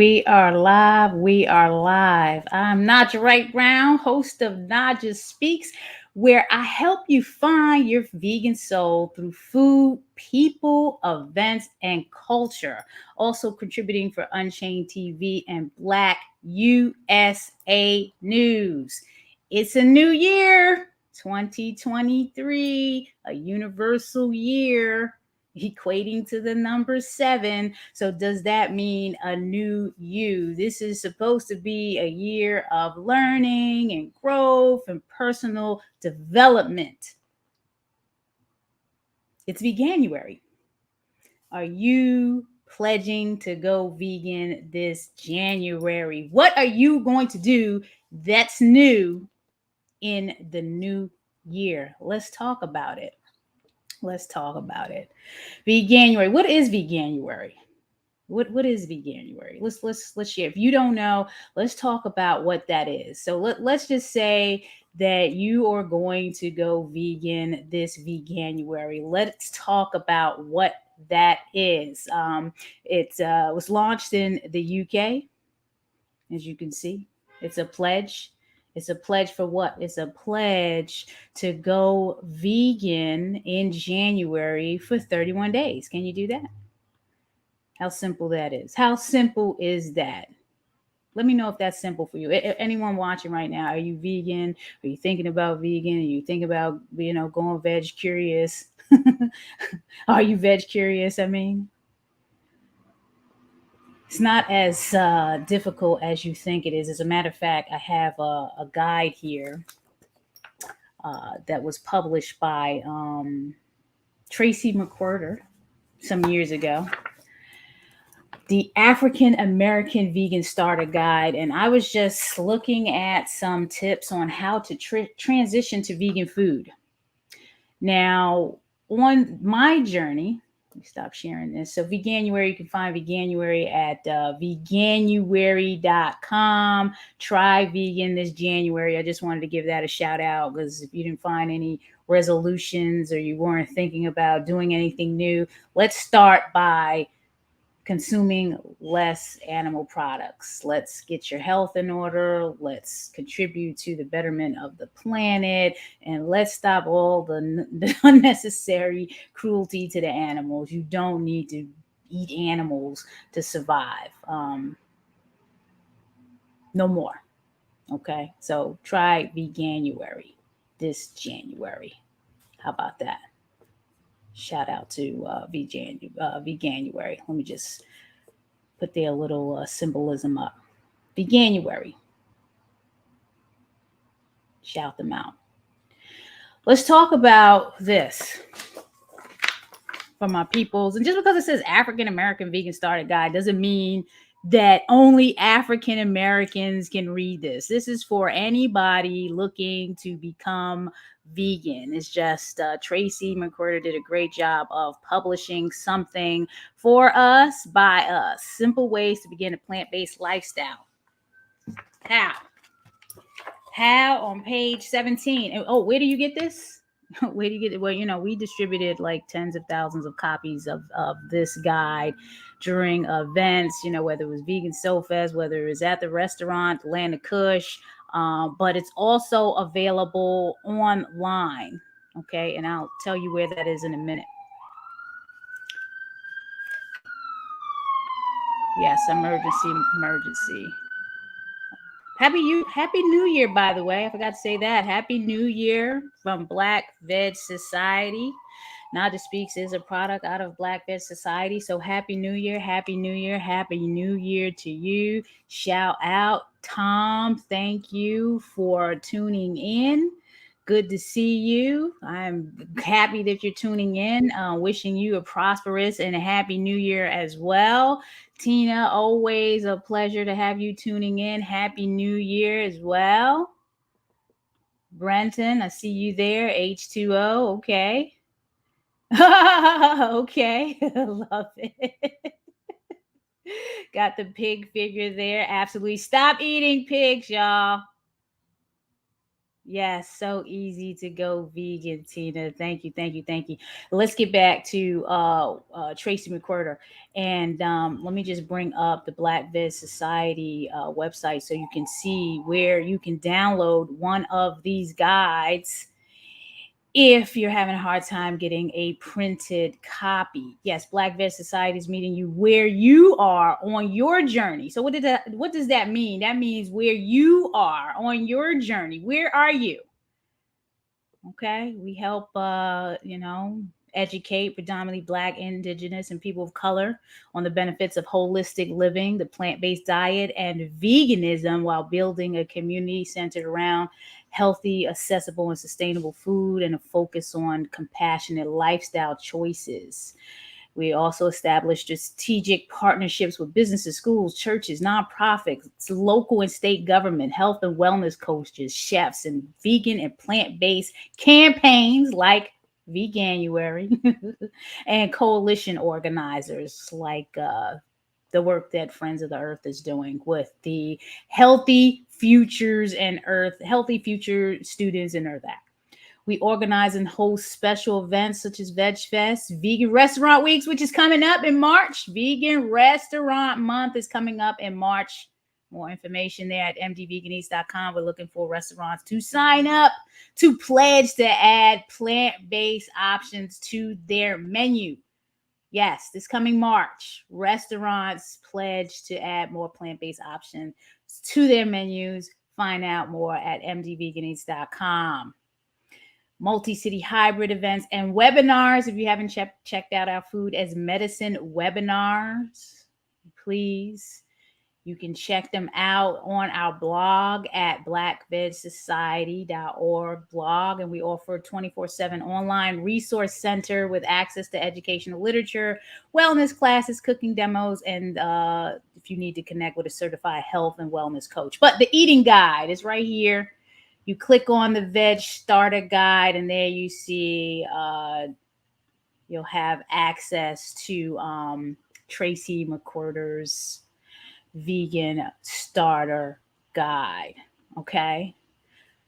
We are live. We are live. I'm Naijha Wright Brown, host of Naijha Speaks, where I help you find your vegan soul through food, people, events, and culture. Also contributing for Unchained TV and Black USA News. It's a new year, 2023, a universal year equating to the number 7. So, does that mean a new you? This is supposed to be a year of learning and growth and personal development. It's Veganuary. Are you pledging to go vegan this January? What are you going to do that's new in the new year? Let's talk about it. Let's talk about it. Veganuary. What is Veganuary? What is Veganuary? Let's share. If you don't know, let's talk about what that is. So let's just say that you are going to go vegan this Veganuary. Let's talk about what that is. It was launched in the UK, as you can see. It's a pledge. It's a pledge for what? It's a pledge to go vegan in January for 31 days. Can you do that? How simple that is. How simple is that? Let me know if that's simple for you. Anyone watching right now, are you vegan? Are you thinking about vegan? Are you thinking about, going veg curious? Are you veg curious? I mean, it's not as difficult as you think it is. As a matter of fact, I have a guide here that was published by Tracy McWhirter some years ago. The African American Vegan Starter Guide, and I was just looking at some tips on how to transition to vegan food. Now, on my journey, let me stop sharing this. So, Veganuary, you can find Veganuary at veganuary.com. Try vegan this January. I just wanted to give that a shout out because if you didn't find any resolutions or you weren't thinking about doing anything new, let's start by consuming less animal products. Let's get your health in order. Let's contribute to the betterment of the planet. And let's stop all the unnecessary cruelty to the animals. You don't need to eat animals to survive. No more. Okay. So try Veganuary this January. How about that? Shout out to Veganuary. Let me just put their little symbolism up. Veganuary. Shout them out. Let's talk about this for my peoples. And just because it says African American Vegan Starter Guide doesn't mean that only African Americans can read this. This is for anybody looking to become vegan. It's just Tracy McWhirter did a great job of publishing something for us by us. Simple ways to begin a plant-based lifestyle. How on page 17. And, where do you get this? Where do you get it? Well, we distributed like tens of thousands of copies of this guide during events, whether it was Vegan Soul Fest, whether it was at the restaurant, Land of Kush, but it's also available online. Okay, and I'll tell you where that is in a minute. Yes, emergency. Happy New Year, by the way. I forgot to say that. Happy New Year from Black Veg Society. Naijha Speaks is a product out of Black Veg Society. So happy New Year, happy New Year, happy New Year to you. Shout out, Tom. Thank you for tuning in. Good to see you. I'm happy that you're tuning in. Wishing you a prosperous and a happy new year as well. Tina, always a pleasure to have you tuning in. Happy New Year as well. Brenton, I see you there. H2O, okay. Okay, love it. Got the pig figure there. Absolutely. Stop eating pigs, y'all. Yes, so easy to go vegan, Tina. Thank you, thank you, thank you. Let's get back to Tracy McQuirter, and let me just bring up the Black Veg Society website so you can see where you can download one of these guides if you're having a hard time getting a printed copy. Yes, Black Veg Society is meeting you where you are on your journey. So what does that mean? That means where you are on your journey. Where are you? Okay, we help educate predominantly Black, Indigenous, and people of color on the benefits of holistic living, the plant-based diet, and veganism, while building a community centered around healthy, accessible, and sustainable food, and a focus on compassionate lifestyle choices. We also established strategic partnerships with businesses, schools, churches, nonprofits, local and state government, health and wellness coaches, chefs, and vegan and plant based campaigns like Veganuary and coalition organizers like the work that Friends of the Earth is doing with the Healthy Future Students in Earth Act. We organize and host special events such as Veg Fest, Vegan Restaurant Weeks, which is coming up in March. Vegan Restaurant Month is coming up in March. More information there at mdveganese.com. We're looking for restaurants to sign up to pledge to add plant-based options to their menu. Yes, this coming March, restaurants pledge to add more plant-based options to their menus. Find out more at mdveganese.com. Multi-city hybrid events and webinars. If you haven't checked out our Food as Medicine webinars, please, you can check them out on our blog at blackvegsociety.org blog. And we offer a 24/7 online resource center with access to educational literature, wellness classes, cooking demos, and if you need to connect with a certified health and wellness coach. But the eating guide is right here. You click on the Veg Starter Guide, and there you see you'll have access to Tracy McQuirter's Vegan Starter Guide. Okay.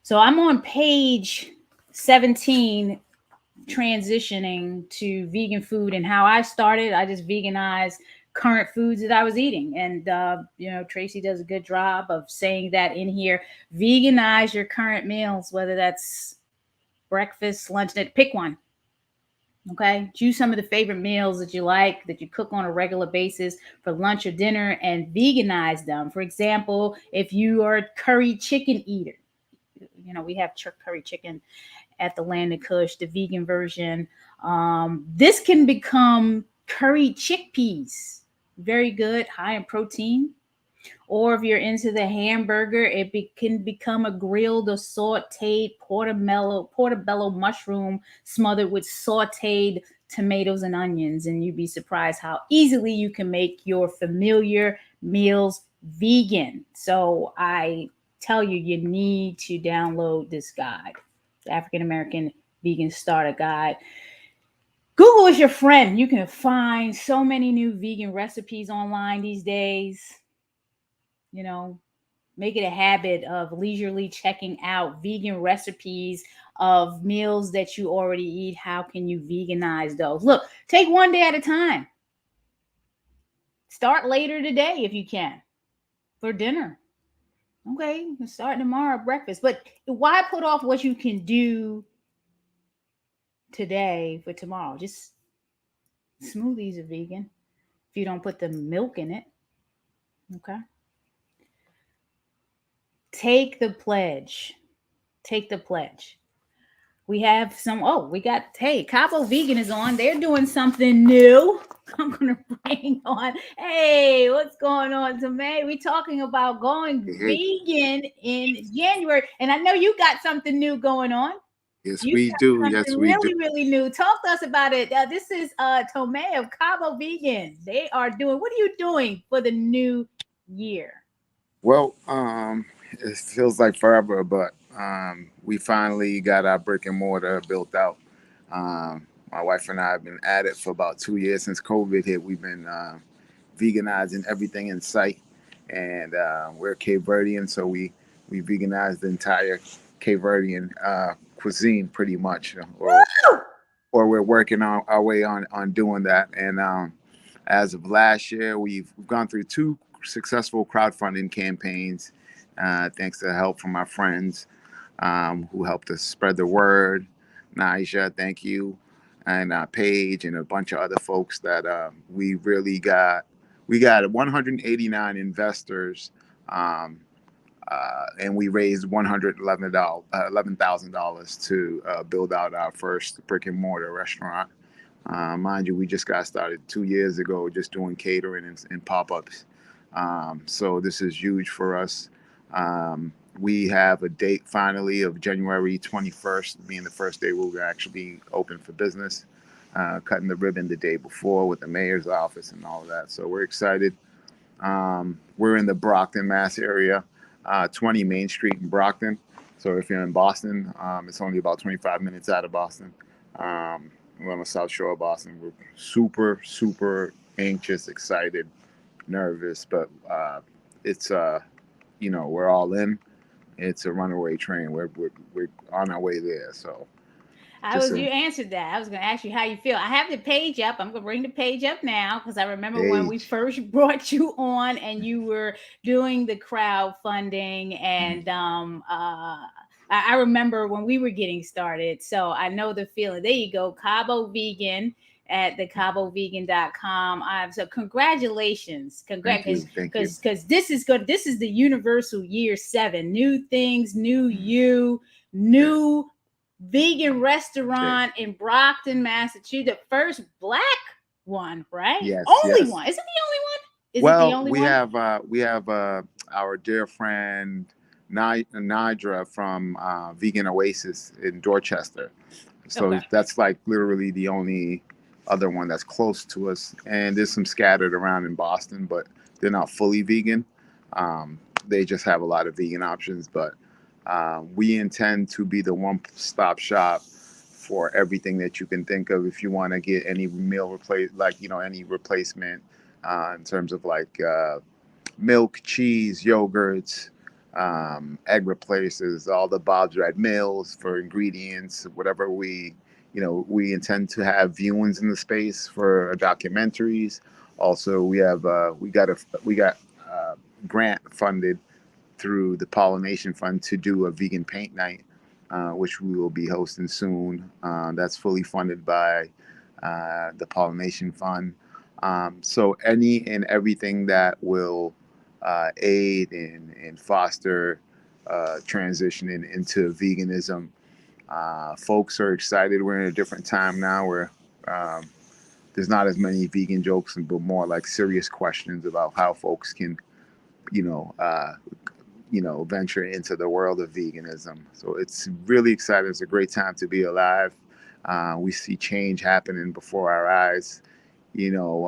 So I'm on page 17, transitioning to vegan food and how I started. I just veganized current foods that I was eating. And, Tracy does a good job of saying that in here. Veganize your current meals, whether that's breakfast, lunch, pick one. Okay, choose some of the favorite meals that you like, that you cook on a regular basis for lunch or dinner, and veganize them. For example, if you are a curry chicken eater, we have curry chicken at the Land of Kush, the vegan version. This can become curry chickpeas. Very good, high in protein. Or if you're into the hamburger, can become a grilled or sauteed portobello mushroom smothered with sauteed tomatoes and onions. And you'd be surprised how easily you can make your familiar meals vegan. So I tell you, you need to download this guide, the African American Vegan Starter Guide. Google is your friend. You can find so many new vegan recipes online these days. Make it a habit of leisurely checking out vegan recipes of meals that you already eat. How can you veganize those? Look, take one day at a time. Start later today if you can for dinner. Okay, start tomorrow breakfast. But why put off what you can do today for tomorrow? Just smoothies are vegan if you don't put the milk in it. Okay. Take the pledge. Take the pledge. We have Cabo Vegan is on. They're doing something new. I'm going to bring on, hey, what's going on, Tomei? We're talking about going vegan in January. And I know you got something new going on. Yes, we do. Yes, we do. Really new. Talk to us about it. This is Tomei of Cabo Vegan. They are doing, what are you doing for the new year? Well, it feels like forever, but we finally got our brick and mortar built out. My wife and I have been at it for about 2 years since COVID hit. We've been veganizing everything in sight, and we're Cape Verdean, so we veganized the entire Cape Verdean cuisine, pretty much, or we're working on our way on doing that. And as of last year, we've gone through two successful crowdfunding campaigns, thanks to the help from our friends who helped us spread the word. Naijha, thank you, and Paige, and a bunch of other folks that we really got. We got 189 investors, um, and we raised $111,000 to build out our first brick and mortar restaurant. Mind you, we just got started 2 years ago, just doing catering and pop ups. So this is huge for us. We have a date finally of January 21st, being the first day we'll actually open for business. Cutting the ribbon the day before with the mayor's office and all of that. So we're excited. We're in the Brockton, Mass area, 20 Main Street in Brockton. So if you're in Boston, it's only about 25 minutes out of Boston. We're on the South Shore of Boston. We're super, super anxious, excited, nervous, but it's we're all in. It's a runaway train. We're on our way there. So just You a answered that. I was going to ask you how you feel. I have the page up. I'm going to bring the page up now because I remember when we age. first brought you on and you were doing the crowdfunding, and I remember when we were getting started. So I know the feeling. There you go, Cabo Vegan at the cabovegan.com. So congratulations. Thank Congrats, you. Thank you. because this is good. This is the universal year 7. New things, new you, Yeah. new vegan Yeah. restaurant in Brockton, Massachusetts. The first black one, right? Yes. Only Yes. one. Is it the only one? Is it the Well, only we one? have our dear friend Naijha from Vegan Oasis in Dorchester. So Okay. that's like literally the only other one that's close to us. And there's some scattered around in Boston, but they're not fully vegan. They just have a lot of vegan options. But we intend to be the one-stop shop for everything that you can think of. If you want to get any meal replace, like any replacement in terms of like milk, cheese, yogurts, egg replaces, all the Bob's Red Mills for ingredients, whatever we intend to have viewings in the space for documentaries. Also, we got grant funded through the Pollination Fund to do a vegan paint night, which we will be hosting soon. That's fully funded by the Pollination Fund. So any and everything that will aid and foster transitioning into veganism. Folks are excited. We're in a different time now where um, there's not as many vegan jokes, but more like serious questions about how folks can, you know, uh, venture into the world of veganism. So it's really exciting. It's a great time to be alive. We see change happening before our eyes. You know,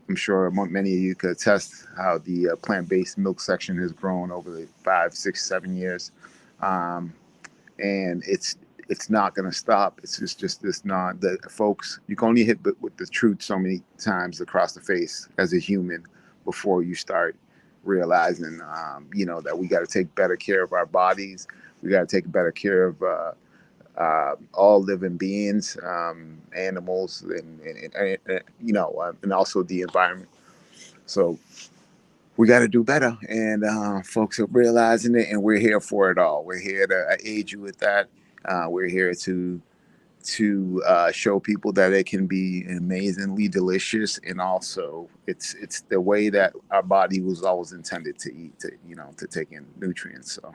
I'm sure many of you could attest how the plant-based milk section has grown over the 5, 6, 7 years, um, and it's not going to stop. It's just this not the folks. You can only hit with the truth so many times across the face as a human before you start realizing, that we got to take better care of our bodies. We got to take better care of all living beings, animals, and also the environment. So we got to do better, and folks are realizing it, and we're here for it all. We're here to aid you with that. We're here to show people that it can be amazingly delicious, and also it's the way that our body was always intended to eat, to take in nutrients. So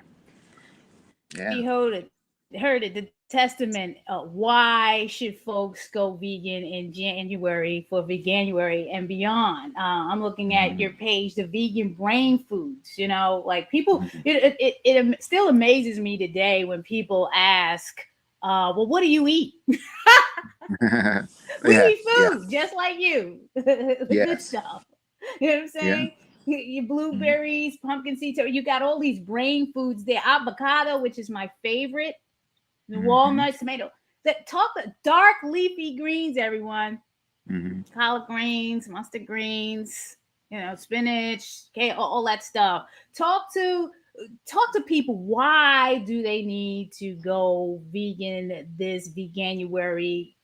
yeah. You heard it. The testament. Why should folks go vegan in January for Veganuary and beyond? I'm looking at Mhm. your page, the vegan brain foods. Like people, Mhm. it still amazes me today when people ask, "Well, what do you eat?" We Yeah, eat yeah, food just like you, the good yes, stuff. You know what I'm yeah. saying? Your Mhm. blueberries, pumpkin seeds. You got all these brain foods there. Avocado, which is my favorite. The Mhm. walnuts, tomato. That talk the dark leafy greens, everyone. Mhm. Collard greens, mustard greens, spinach, okay, all that stuff. Talk to Talk to people. Why do they need to go vegan this Veganuary?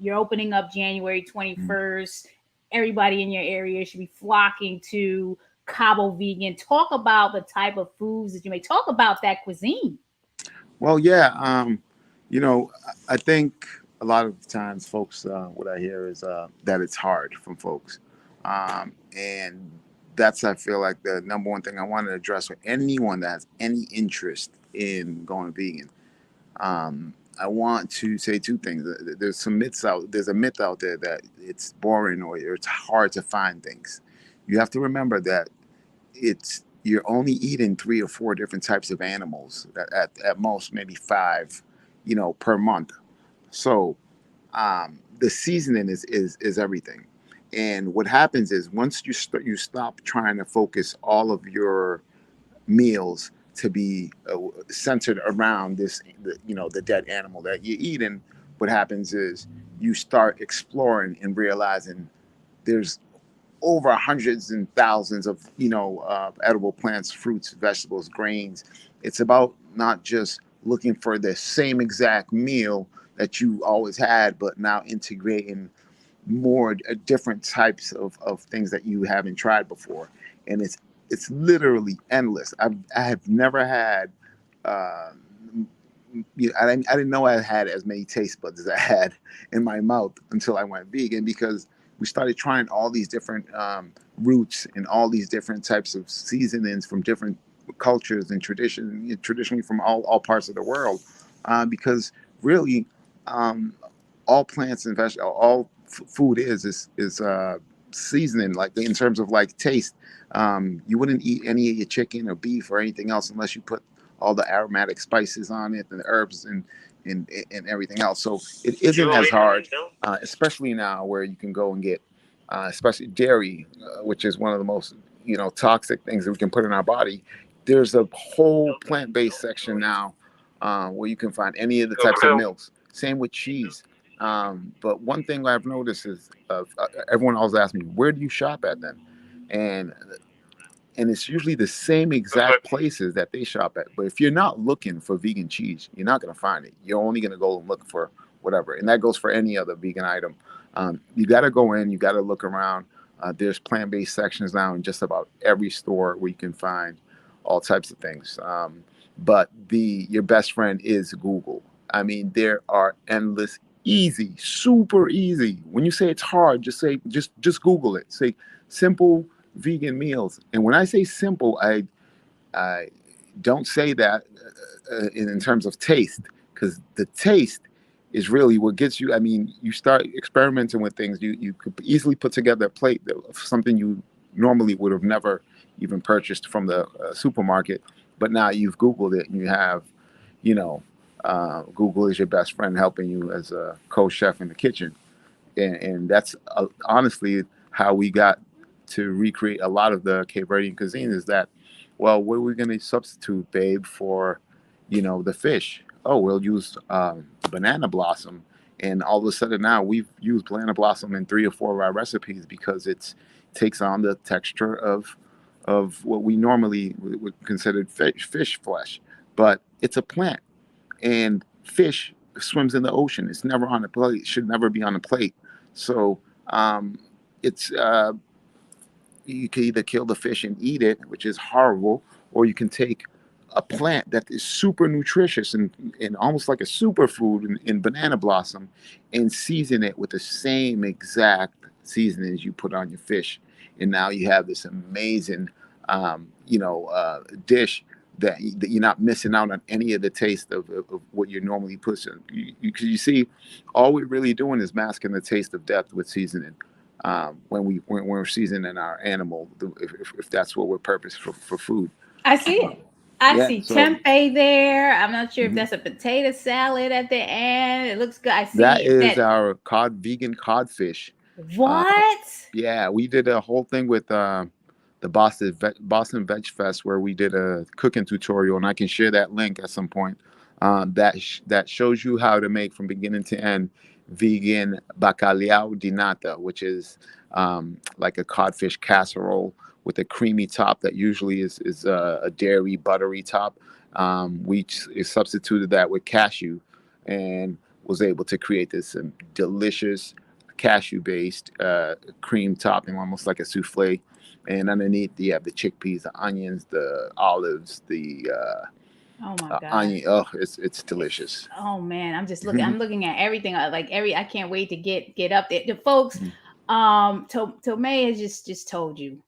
You're opening up January Mm. 21st. Everybody in your area should be flocking to Cabo Vegan. Talk about the type of foods that you make. Talk about that cuisine. Well, yeah, I think a lot of times, folks, what I hear is that it's hard from folks, and that's I feel like the number one thing I want to address with anyone that has any interest in going vegan. I want to say two things. There's some myths out. There's a myth out there that it's boring or it's hard to find things. You have to remember that it's you're only eating three or four different types of animals at most maybe five, per month. So the seasoning is everything. And what happens is once you stop trying to focus all of your meals to be centered around the dead animal that you eat, and what happens is you start exploring and realizing there's over hundreds and thousands of edible plants, fruits, vegetables, grains. It's about not just looking for the same exact meal that you always had, but now integrating more different types of things that you haven't tried before, and it's literally endless. I have never had. Uh, I didn't know I had as many taste buds as I had in my mouth until I went vegan, because we started trying all these different roots and all these different types of seasonings from different cultures and traditionally from all parts of the world, because really, um, all plants and vegetables, all food is seasoning, like in terms of like taste. You wouldn't eat any of your chicken or beef or anything else unless you put all the aromatic spices on it and the herbs and everything else. So it isn't as hard, especially now where you can go and get, especially dairy, which is one of the most toxic things that we can put in our body. There's a whole plant-based section now, where you can find any of the types of milks. Same with cheese. But one thing I've noticed is everyone always asks me, "Where do you shop at then?" And it's usually the same exact places that they shop at. But if you're not looking for vegan cheese, you're not going to find it. You're only going to go and look for whatever, and that goes for any other vegan item. You got to go in, you got to look around. There's plant-based sections now in just about every store where you can find all types of things. But the your best friend is Google. I mean, there are endless, easy, super easy. When you say it's hard, just Google it. Say simple vegan meals. And when I say simple, I don't say that in terms of taste, because the taste is really what gets you. I mean, you start experimenting with things. You could easily put together a plate of something you normally would have never even purchased from the supermarket, but now you've Googled it and you have, you know, Google is your best friend helping you as a co-chef in the kitchen, and that's honestly how we got to recreate a lot of the Cape Verdean cuisine. Is that, well, what are we going to substitute, babe, for the fish? Oh, we'll use banana blossom, and all of a sudden now we've used banana blossom in three or four of our recipes because it takes on the texture of what we normally would consider fish flesh, but it's a plant, and fish swims in the ocean. It's never on a plate. It should never be on a plate. So it's you can either kill the fish and eat it, which is horrible, or you can take a plant that is super nutritious and almost like a superfood in banana blossom, and season it with the same exact seasonings you put on your fish, and now you have this amazing, dish that you're not missing out on any of the taste of what you're normally pushing. You see, all we're really doing is masking the taste of death with seasoning, when we're seasoning our animal, if that's what we're purpose for food. I see it. I Yeah, see so tempeh there. I'm not sure if mhm. that's a potato salad at the end. It looks good. I That see is that. our vegan codfish. Uh, What? yeah, we did a whole thing with the Boston Veg Fest where we did a cooking tutorial, and I can share that link at some point. That shows you how to make from beginning to end vegan bacalhau de nata, which is like a codfish casserole with a creamy top that usually is a dairy buttery top. We substituted that with cashew, and was able to create this delicious cashew based cream topping, almost like a souffle. And underneath you have the chickpeas, the onions, the olives, the Oh my God. onion. Oh, it's delicious. Oh man, I'm looking at everything. I can't wait to get up there. The folks, Tomei has just told you,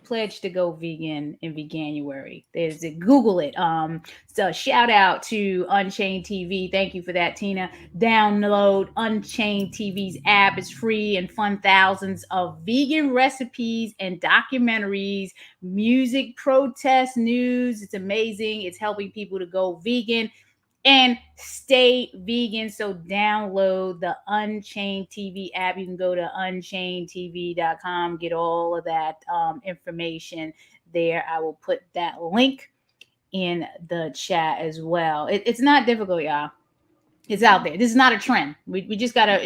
pledge to go vegan in Veganuary. There's it. Google it. So shout out to Unchained TV. Thank you for that, Tina. Download Unchained TV's app. It's free and fun thousands of vegan recipes and documentaries, music, protest news. It's amazing. It's helping people to go vegan and stay vegan. So download the Unchained TV app. You can go to unchainedtv.com, get all of that information there. I will put that link in the chat as well. It's not difficult, y'all. It's out there. This is not a trend. We just gotta,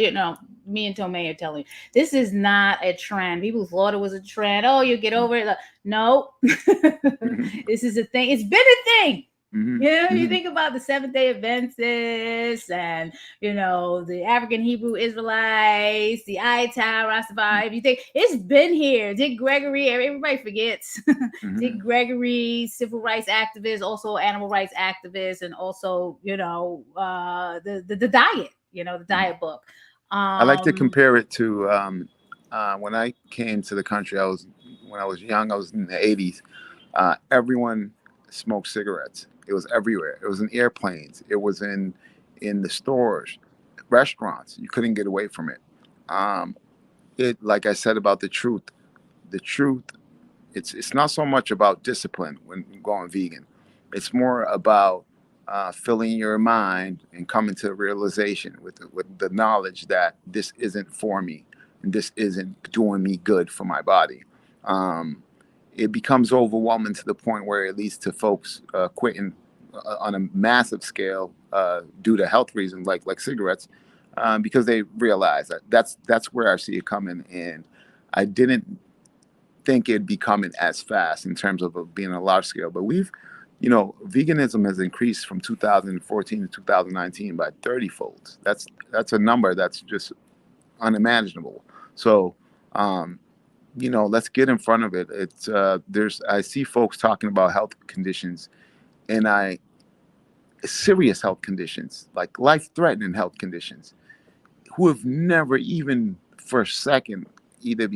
me and Tomei are telling you, this is not a trend. People thought it was a trend. Oh, you get over it. No, this is a thing. It's been a thing. You think about the Seventh Day Adventists and the African Hebrew Israelites, the Itai Rastafari. If you think it's been here, Dick Gregory, everybody forgets. Dick Gregory, civil rights activist, also animal rights activist, and also the diet, the diet book. I like to compare it to when I came to the country. When I was young. I was in the '80s. Everyone smoked cigarettes. It was everywhere. It was in airplanes. It was in the stores, restaurants. You couldn't get away from it. Like I said about the truth. The truth. It's not so much about discipline when going vegan. It's more about filling your mind and coming to the realization with the knowledge that this isn't for me and this isn't doing me good for my body. It becomes overwhelming to the point where it leads to folks quitting on a massive scale due to health reasons, like cigarettes, because they realize that's where I see it coming. And I didn't think it'd be coming as fast in terms of being a large scale, but veganism has increased from 2014 to 2019 by 30 folds. That's a number that's just unimaginable. So let's get in front of it. It's I see folks talking about health conditions, and serious health conditions, like life-threatening health conditions, who have never even for a second either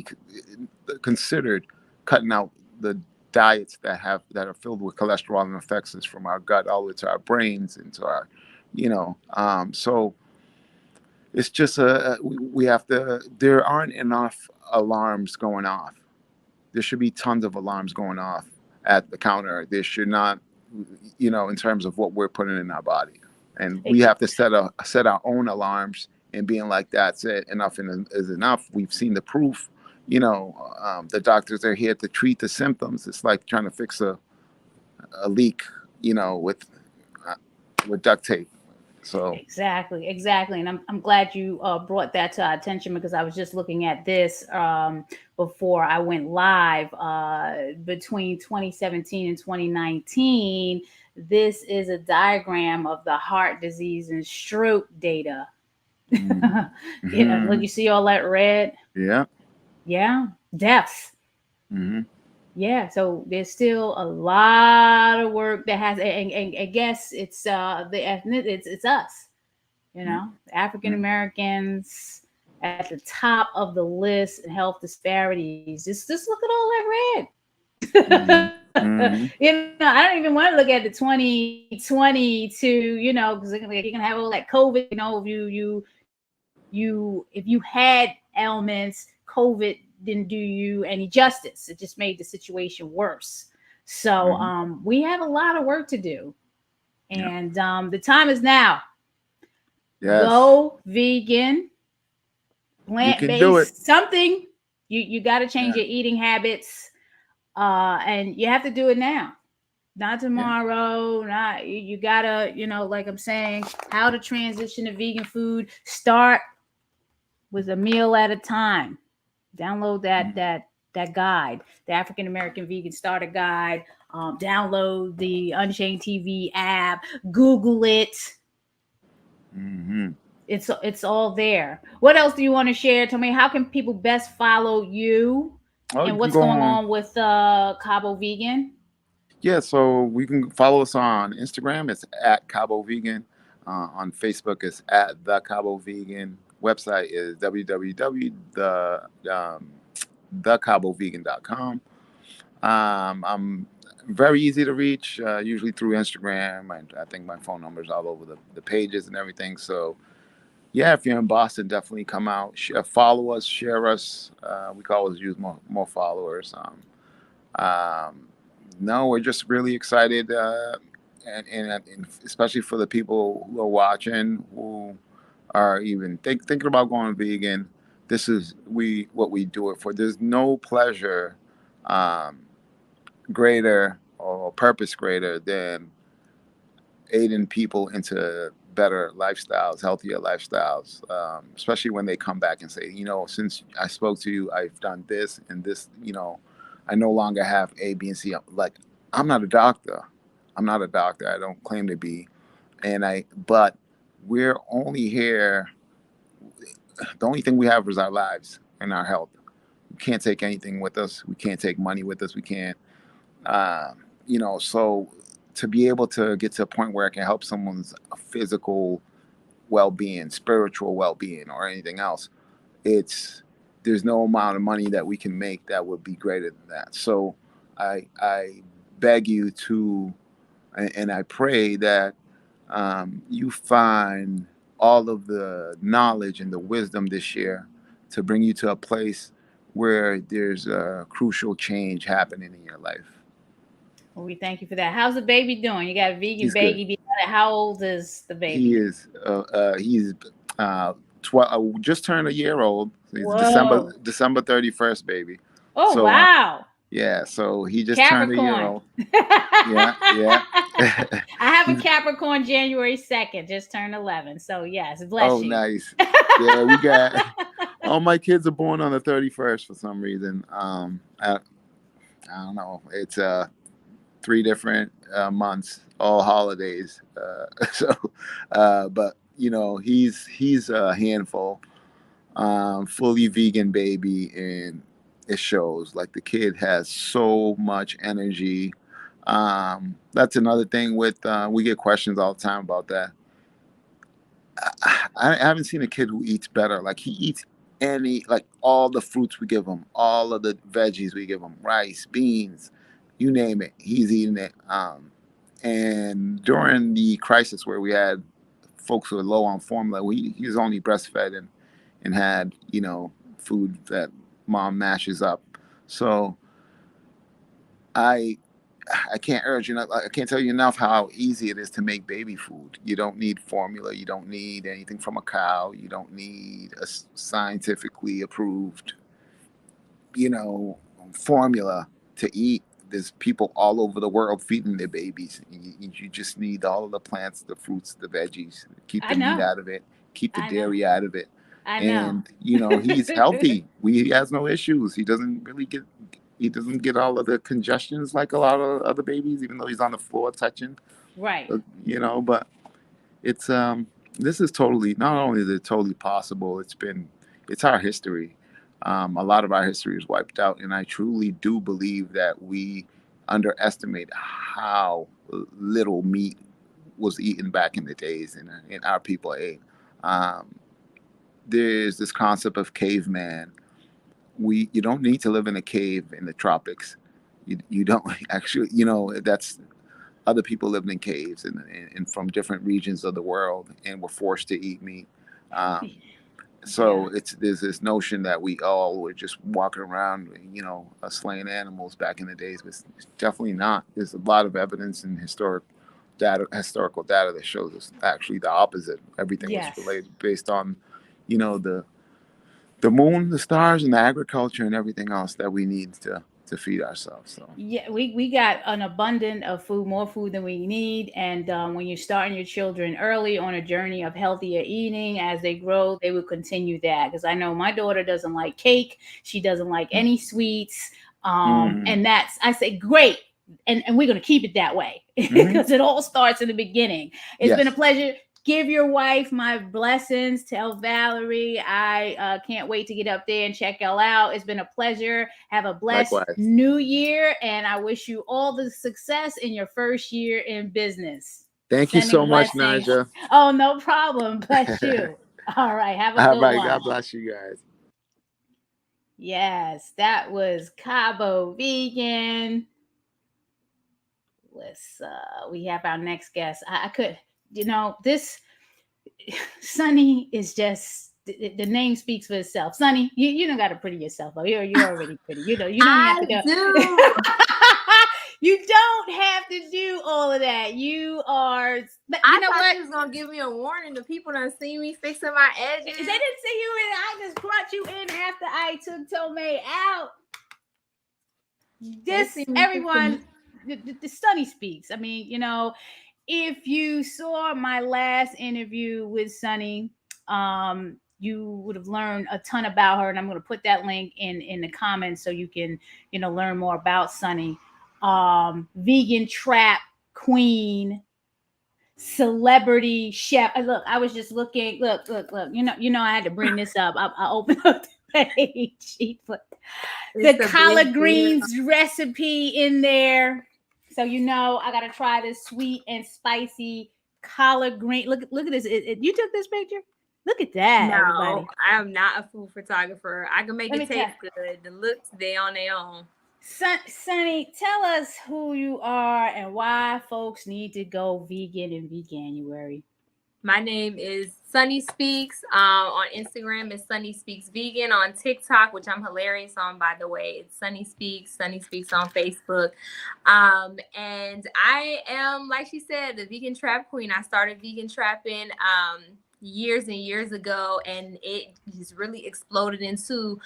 considered cutting out the diets that are filled with cholesterol and affects us from our gut all the way to our brains and to our, so it's just we have to. There aren't enough alarms going off. There should be tons of alarms going off at the counter. There should not, in terms of what we're putting in our body, and we have to set our own alarms and being like, that's it. Enough is enough. We've seen the proof. The doctors are here to treat the symptoms. It's like trying to fix a leak, with duct tape. So exactly, and I'm glad you brought that to our attention, because I was just looking at this before I went live. Between 2017 and 2019, this is a diagram of the heart disease and stroke data. Look, you see all that red? Yeah, deaths. Yeah, so there's still a lot of work that has, and I guess it's the ethnic, it's us, African Americans at the top of the list in health disparities. Just look at all that red. I don't even want to look at the 2022, because you can have all that COVID. If you had ailments, COVID didn't do you any justice. It just made the situation worse. So we have a lot of work to do, and the time is now. Yes. Go vegan, plant-based, something. You got to change your eating habits, and you have to do it now, not tomorrow. Not you gotta, like I'm saying, how to transition to vegan food. Start with a meal at a time. Download that that guide, the African American Vegan Starter Guide. Download the Unchained TV app, Google it. Mm-hmm. It's all there. What else do you want to share? Tell me, how can people best follow you, Oh, and you can what's go going on. on with Cabo Vegan? Yeah, so we can follow us on Instagram. It's at Cabo Vegan. On Facebook, it's at the Cabo Vegan. Website is www.thecabo-vegan.com. I'm very easy to reach, usually through Instagram. I think my phone number is all over the pages and everything. So, yeah, if you're in Boston, definitely come out, follow us, share us. We could always use more followers. Um, no, we're just really excited, and especially for the people who are watching, who are even thinking about going vegan. This is what we do it for. There's no pleasure um, greater or purpose greater than aiding people into better lifestyles, healthier lifestyles, especially when they come back and say, since I spoke to you, I've done this and this, I no longer have A, B, and C. Like, I'm not a doctor. I'm not a doctor. I don't claim to be. But we're only here. The only thing we have is our lives and our health. We can't take anything with us. We can't take money with us. We can't, uh, so to be able to get to a point where I can help someone's physical well-being, spiritual well-being, or anything else, it's there's no amount of money that we can make that would be greater than that. So I beg you to, and I pray that you find all of the knowledge and the wisdom this year to bring you to a place where there's a crucial change happening in your life. Well, we thank you for that. How's the baby doing? You got a vegan He's good. baby. How old is the He baby? is he's 12, just turned a year old. He's Whoa. December 31st, baby. Oh, So wow. yeah, so he just turned a year Capricorn. old. Yeah, yeah. I have a He's Capricorn January 2nd, just turned 11. So, yes, bless oh you. nice. Yeah, we got all my kids are born on the 31st for some reason. I don't know. It's 3 different months, all holidays. But he's a handful. Fully vegan baby, and it shows. Like, the kid has so much energy. That's another thing with we get questions all the time about that. I haven't seen a kid who eats better. Like, he eats like all the fruits we give him, all of the veggies we give him, rice, beans, you name it, he's eating it. And during the crisis where we had folks who were low on formula, he was only breastfed and had food that mom mashes up. So I I can't urge you. I can't tell you enough how easy it is to make baby food. You don't need formula. You don't need anything from a cow. You don't need a scientifically approved, you know, formula to eat. There's people all over the world feeding their babies. You just need all of the plants, the fruits, the veggies. Keep I the meat know. out of it. Keep the I know. dairy out of it. I know. And he's healthy. He has no issues. He doesn't get all of the congestions like a lot of other babies, even though he's on the floor touching. Right. But it's this is totally, not only is it totally possible, it's our history. A lot of our history is wiped out, and I truly do believe that we underestimate how little meat was eaten back in the days, and our people ate. Um, there's this concept of caveman. You don't need to live in a cave in the tropics. You don't actually, that's other people lived in caves and from different regions of the world and were forced to eat meat. Um, Yeah. so there's this notion that we all were just walking around, slaying animals back in the days, but it's definitely not. There's a lot of evidence and historical data that shows us actually the opposite. Everything was Yes. related based on, the moon, the stars, and the agriculture and everything else that we need to feed ourselves. So Yeah, we got an abundance of food, more food than we need. And when you're starting your children early on a journey of healthier eating, as they grow, they will continue that. Because I know my daughter doesn't like cake, she doesn't like any sweets. mm-hmm. And that's, I say, great. And we're going to keep it that way Mm-hmm. because it all starts in the beginning. It's been a Yes, pleasure. Give your wife my blessings. Tell Valerie I can't wait to get up there and check y'all out. It's been a pleasure. Have a blessed likewise. new year, and I wish you all the success in your first year in business. Thank you Sending so much, blessings. Naija. Oh, no problem. Bless you. All right. Have a All good right, one. God bless you guys. Yes, that was Cabo Vegan. Let's we have our next guest. I could, this Sunny is just the name speaks for itself. Sunny, you don't got to pretty yourself up. You're already pretty. You don't have I to go. do. You don't have to do all of that. You are. But you I know thought what? you was gonna give me a warning. The people done see me fixing my edges. They didn't see you in. I just brought you in after I took Tomei out. They This see me everyone. fixing. The Sunny speaks. I mean, if you saw my last interview with Sunny, you would have learned a ton about her, and I'm going to put that link in the comments so you can learn more about Sunny. Vegan trap queen, celebrity chef. Look, I was just looking. Look. I had to bring this up. I opened up the page. She put the It's a collard big deal. greens recipe in there. So I gotta try this sweet and spicy collard green. Look at this. You took this picture? Look at that, everybody. No, I am not a food photographer. I can make Let it me tell taste good. The looks, they on their own. Sunny, tell us who you are and why folks need to go vegan in Veganuary. My name is Sunni Speaks. On Instagram, it's Sunni Speaks Vegan. On TikTok, which I'm hilarious on, by the way, it's Sunni Speaks. Sunni Speaks on Facebook. And I am, like she said, the vegan trap queen. I started vegan trapping years and years ago, and it just really exploded into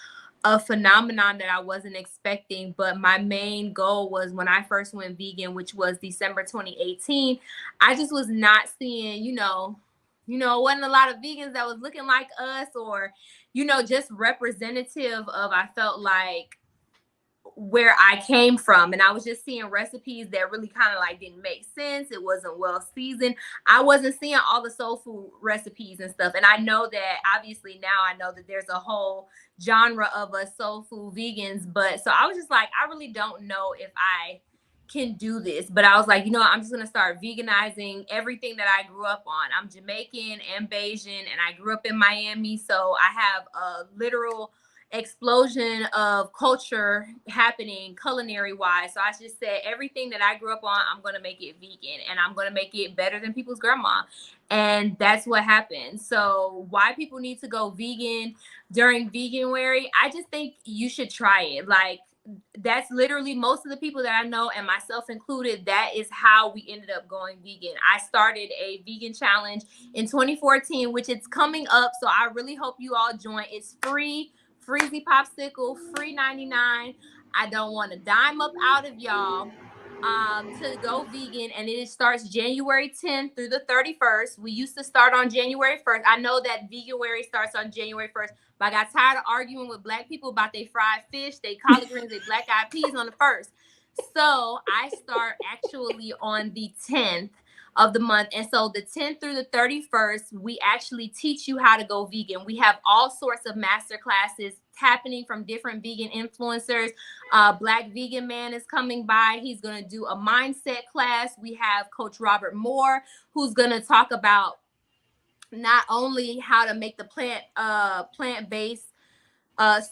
a phenomenon that I wasn't expecting. But my main goal was when I first went vegan, which was December 2018. I just was not seeing, wasn't a lot of vegans that was looking like us, or, just representative of, I felt like, where I came from. And I was just seeing recipes that really kind of like didn't make sense. It wasn't well seasoned. I wasn't seeing all the soul food recipes and stuff. And I know that obviously now I know that there's a whole genre of us soul food vegans. But so I was just like, I really don't know if I can do this. But I was like, I'm just gonna start veganizing everything that I grew up on. I'm Jamaican and Bayesian, and I grew up in Miami, so I have a literal explosion of culture happening culinary wise. So I just said everything that I grew up on, I'm going to make it vegan, and I'm going to make it better than people's grandma. And that's what happened. So why people need to go vegan during Veganuary, I just think you should try it. Like, that's literally most of the people that I know, and myself included, that is how we ended up going vegan. I started a vegan challenge in 2014, which it's coming up. So I really hope you all join. It's free. Freezy popsicle, free 99. I don't want a dime up out of y'all to go vegan, and it starts January 10th through the 31st. We used to start on January 1st. I know that Veganuary starts on January 1st, but I got tired of arguing with black people about they fried fish, they collard greens, they black eyed peas on the 1st. So I start actually on the 10th of the month. And so the 10th through the 31st, we actually teach you how to go vegan. We have all sorts of master classes happening from different vegan influencers. Black Vegan Man is coming by. He's going to do a mindset class. We have Coach Robert Moore, who's going to talk about not only how to make the plant-based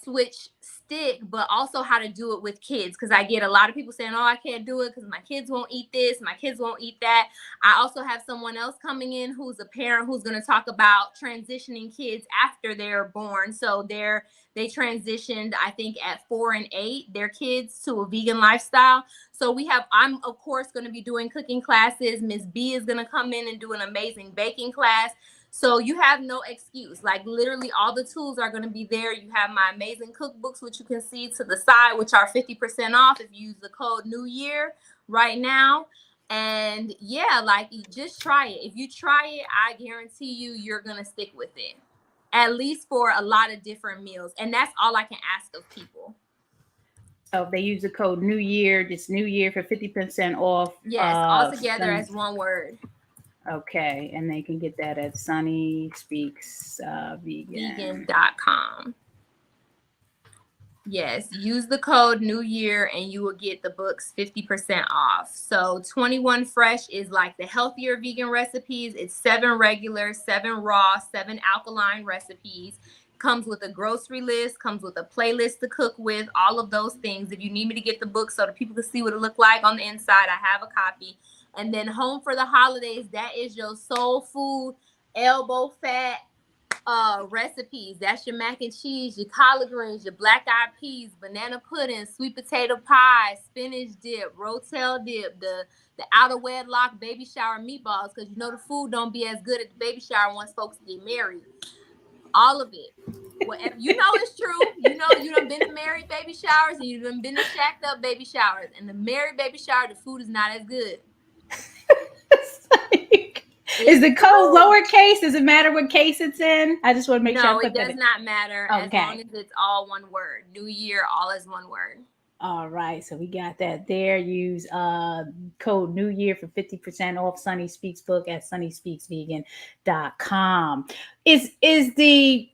switch stick, but also how to do it with kids. Because I get a lot of people saying, oh, I can't do it because my kids won't eat this, my kids won't eat that. I also have someone else coming in who's a parent who's going to talk about transitioning kids after they're born. So they transitioned, I think, at 4 and 8, their kids to a vegan lifestyle. So I'm of course going to be doing cooking classes. Miss B is going to come in and do an amazing baking class. So you have no excuse. Like literally all the tools are going to be there. You have my amazing cookbooks, which you can see to the side, which are 50% off if you use the code New Year right now. And yeah, like just try it. If you try it, I guarantee you're going to stick with it, at least for a lot of different meals. And that's all I can ask of people. So if they use the code New Year, just New Year for 50% off. Yes, all together as one word. Okay, and they can get that at Sunni Speaks Vegan.com. Yes, use the code New Year and you will get the books 50% off. So 21 Fresh is like the healthier vegan recipes. It's 7 regular, 7 raw, 7 alkaline recipes. Comes with a grocery list, comes with a playlist to cook with, all of those things. If you need me to get the book so that people can see what it look like on the inside, I have a copy. And then Home for the Holidays, that is your soul food, elbow fat recipes. That's your mac and cheese, your collard greens, your black eyed peas, banana pudding, sweet potato pie, spinach dip, rotel dip, the out of wedlock baby shower meatballs, because you know the food don't be as good at the baby shower once folks get married. All of it. Whatever, you know it's true. You know you done been to married baby showers and you done been to shacked up baby showers. And the married baby shower, the food is not as good. Is the code lowercase? Does it matter what case it's in? I just want to make sure I put that in. No, it does not matter as long as it's all one word. New Year, all as one word. All right, so we got that there. Use code New Year for 50% off Sunni Speaks book at sunnyspeaksvegan.com. Is the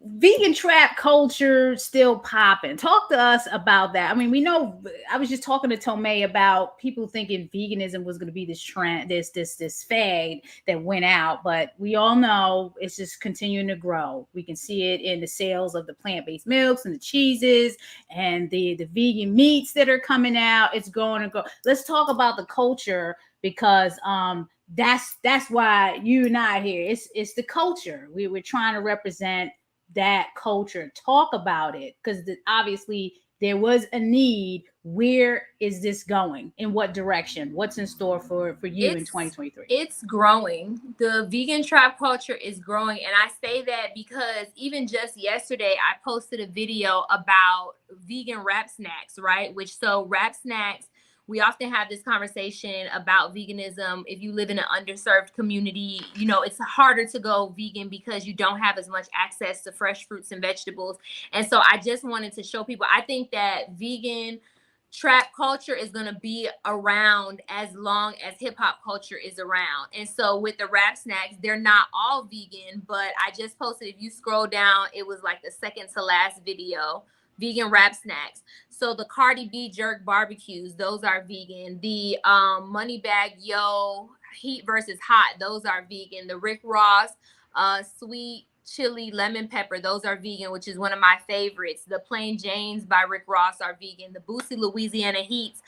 vegan trap culture still popping? Talk to us about that. I mean, we know, I was just talking to Tomei about people thinking veganism was going to be this trend, this fad that went out, but we all know it's just continuing to grow. We can see it in the sales of the plant-based milks and the cheeses and the vegan meats that are coming out. It's going to go. Let's talk about the culture, because that's why you and I are here. It's the culture. We're trying to represent that culture. Talk about it, because obviously there was a need. Where is this going? In what direction? What's in store for you in 2023? It's growing. The vegan trap culture is growing. And I say that because even just yesterday, I posted a video about vegan wrap snacks, right? So wrap snacks, we often have this conversation about veganism. If you live in an underserved community, you know, it's harder to go vegan because you don't have as much access to fresh fruits and vegetables. And so I just wanted to show people, I think that vegan trap culture is going to be around as long as hip hop culture is around. And so with the wrap snacks, they're not all vegan, but I just posted, if you scroll down, it was like the second to last video, vegan wrap snacks. So the Cardi B jerk barbecues, those are vegan. The Money Bag Yo Heat versus Hot, those are vegan. The Rick Ross sweet chili lemon pepper, those are vegan, which is one of my favorites. The Plain Janes by Rick Ross are vegan. The Boosie Louisiana Heats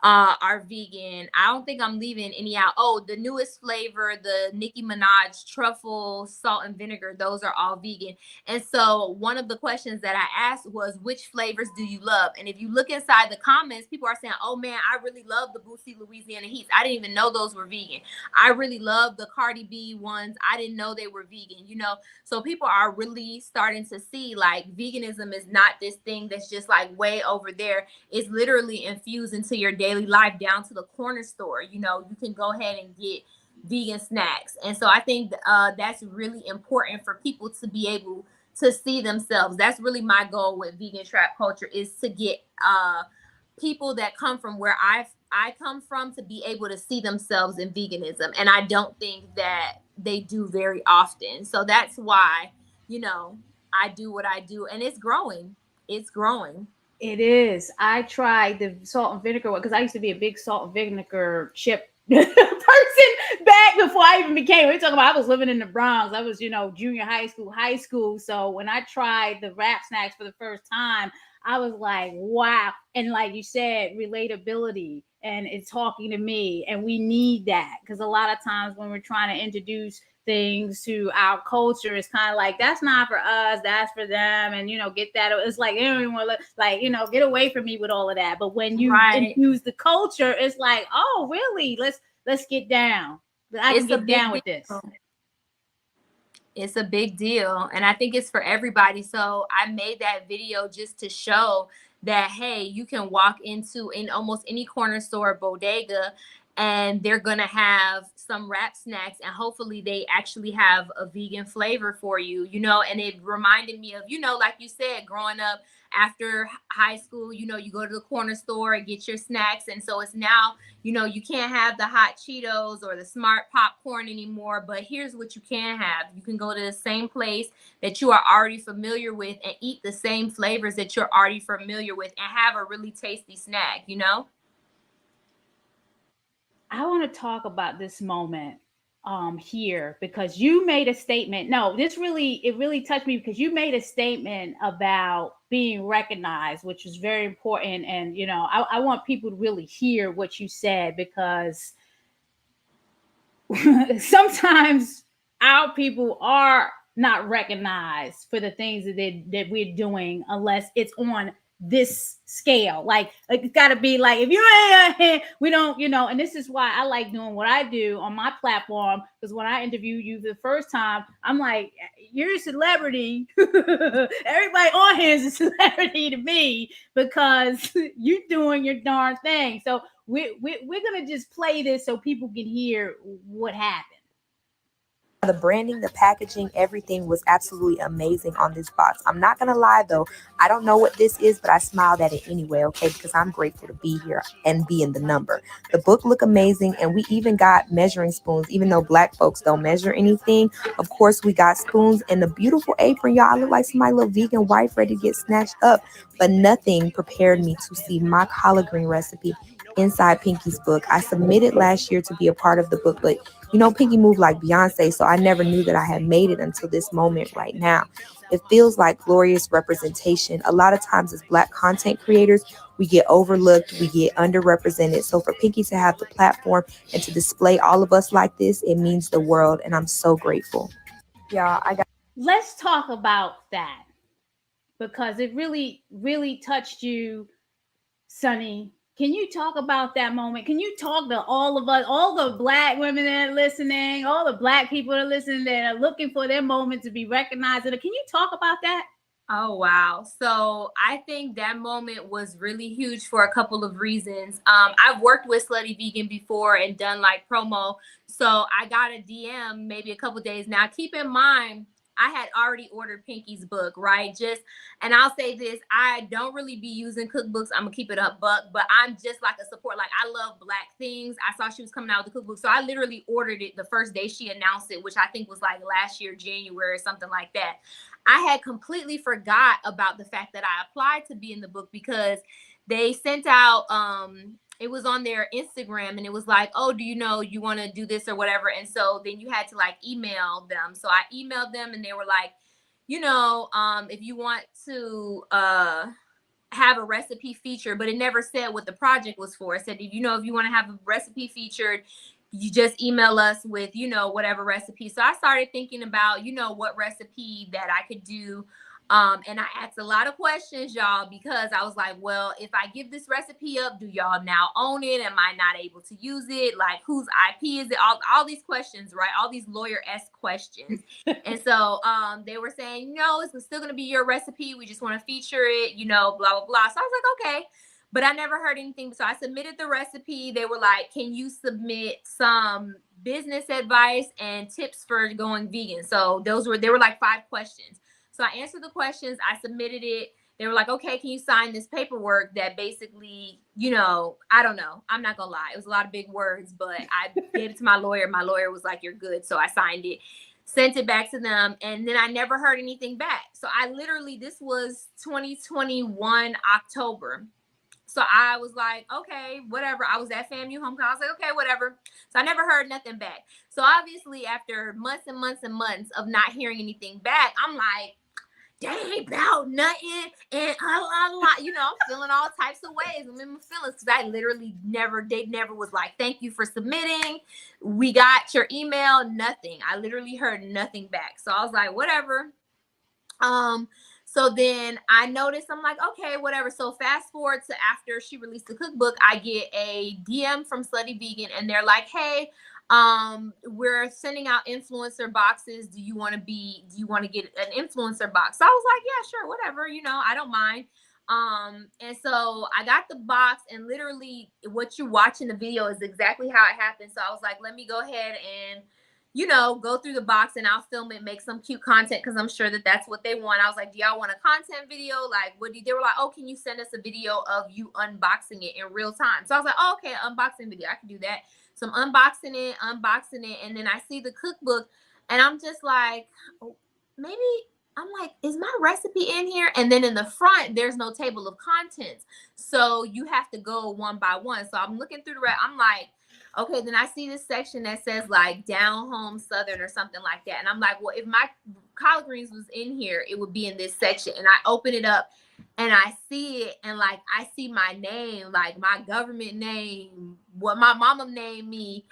are vegan. I don't think I'm leaving any out. Oh, the newest flavor, the Nicki Minaj truffle salt and vinegar, those are all vegan. And so one of the questions that I asked was, which flavors do you love? And if you look inside the comments, people are saying, oh man, I really love the Boosie Louisiana Heats. I didn't even know those were vegan. I really love the Cardi B ones. I didn't know they were vegan, you know? So people are really starting to see like veganism is not this thing that's just like way over there. It's literally infused into your daily life, down to the corner store. You know, you can go ahead and get vegan snacks. And so I think that's really important for people to be able to see themselves. That's really my goal with vegan trap culture, is to get people that come from where I come from to be able to see themselves in veganism. And I don't think that they do very often. So that's why, you know, I do what I do, and it's growing. It's growing. It is. I tried the salt and vinegar one because I used to be a big salt and vinegar chip person back before I even became. We're talking about, I was living in the Bronx. I was, you know, junior high school. So when I tried the wrap snacks for the first time, I was like, wow. And like you said, relatability, and it's talking to me. And we need that, because a lot of times when we're trying to introduce things to our culture, it's kind of like, that's not for us, that's for them, and you know, get that. It's like, they don't even want to, like, you know, get away from me with all of that. But when you infuse the culture, it's like, oh really, let's get down. I can get down with this. It's a big deal. And I think it's for everybody. So I made that video just to show that, hey, you can walk in almost any corner store, bodega, and they're going to have some wrap snacks, and hopefully they actually have a vegan flavor for you, you know. And it reminded me of, you know, like you said, growing up after high school, you know, you go to the corner store and get your snacks. And so it's now, you know, you can't have the hot Cheetos or the smart popcorn anymore, but here's what you can have. You can go to the same place that you are already familiar with and eat the same flavors that you're already familiar with and have a really tasty snack, you know? I want to talk about this moment here because you made a statement. No, it really touched me because you made a statement about being recognized, which was very important. And you know, I want people to really hear what you said, because sometimes our people are not recognized for the things that we're doing unless it's on this scale. Like it's got to be like, if you ain't, we don't, you know. And this is why I like doing what I do on my platform, because when I interviewed you the first time, I'm like, you're a celebrity. Everybody on here is a celebrity to me because you're doing your darn thing. So we're gonna just play this so people can hear what happened. The branding, the packaging, everything was absolutely amazing on this box. I'm not going to lie though, I don't know what this is, but I smiled at it anyway, okay, because I'm grateful to be here and be in the number. The book looked amazing, and we even got measuring spoons, even though Black folks don't measure anything. Of course, we got spoons and a beautiful apron, y'all. I look like somebody little vegan wife ready to get snatched up, but nothing prepared me to see my collard green recipe inside Pinky's book. I submitted last year to be a part of the book, but you know, Pinky moved like Beyonce, so I never knew that I had made it until this moment right now. It feels like glorious representation. A lot of times as Black content creators, we get overlooked, we get underrepresented. So for Pinky to have the platform and to display all of us like this, it means the world, and I'm so grateful. Yeah, Let's talk about that, because it really, really touched you, Sunny. Can you talk about that moment? Can you talk to all of us, all the Black women that are listening, all the Black people that are listening, that are looking for their moment to be recognized? Can you talk about that? Oh, wow. So I think that moment was really huge for a couple of reasons. I've worked with Slutty Vegan before and done like promo. So I got a DM maybe a couple days. Now, keep in mind, I had already ordered Pinky's book, right? And I'll say this, I don't really be using cookbooks. I'm gonna keep it up, but I'm just like a support. Like, I love Black things. I saw she was coming out with the cookbook. So I literally ordered it the first day she announced it, which I think was like last year, January, or something like that. I had completely forgot about the fact that I applied to be in the book, because they sent out, it was on their Instagram, and it was like, oh, do you know you want to do this or whatever? And so then you had to like email them. So I emailed them, and they were like, you know, if you want to have a recipe featured, but it never said what the project was for. It said, if you want to have a recipe featured, you just email us with, you know, whatever recipe. So I started thinking about, you know, what recipe that I could do. And I asked a lot of questions, y'all, because I was like, well, if I give this recipe up, do y'all now own it? Am I not able to use it? Like, whose IP is it? All these questions, right? All these lawyer-esque questions. And so they were saying, no, it's still going to be your recipe. We just want to feature it, you know, blah, blah, blah. So I was like, okay. But I never heard anything. So I submitted the recipe. They were like, can you submit some business advice and tips for going vegan? So they were like 5 questions. So I answered the questions. I submitted it. They were like, okay, can you sign this paperwork that basically, you know, I don't know. I'm not going to lie. It was a lot of big words, but I gave it to my lawyer. My lawyer was like, you're good. So I signed it, sent it back to them. And then I never heard anything back. So this was 2021, October. So I was like, okay, whatever. I was at FAMU homecoming. I was like, okay, whatever. So I never heard nothing back. So obviously after months and months and months of not hearing anything back, I'm like, dang, about nothing. And you know, I'm feeling all types of ways. I'm in my feelings, because I literally they never was like, thank you for submitting. We got your email, nothing. I literally heard nothing back. So I was like, whatever. So then I noticed, I'm like, okay, whatever. So fast forward to after she released the cookbook, I get a DM from Slutty Vegan, and they're like, hey, We're sending out influencer boxes. Do you want to get an influencer box? So I was like, yeah, sure, whatever, I don't mind. And so I got the box, and literally what you watch in the video is exactly how it happened. So I was like, let me go ahead and go through the box, and I'll film it, make some cute content, because I'm sure that that's what they want. I was like, do y'all want a content video? Like, they were like, oh, can you send us a video of you unboxing it in real time? So I was like, oh, okay, unboxing video, I can do that. So I'm unboxing it, and then I see the cookbook, and I'm just like, oh, maybe, I'm like, is my recipe in here? And then in the front, there's no table of contents. So you have to go one by one. So I'm looking through I'm like, okay, then I see this section that says like down home Southern or something like that. And I'm like, well, if my collard greens was in here, it would be in this section. And I open it up and I see it, and like I see my name, like my government name, what my mama named me,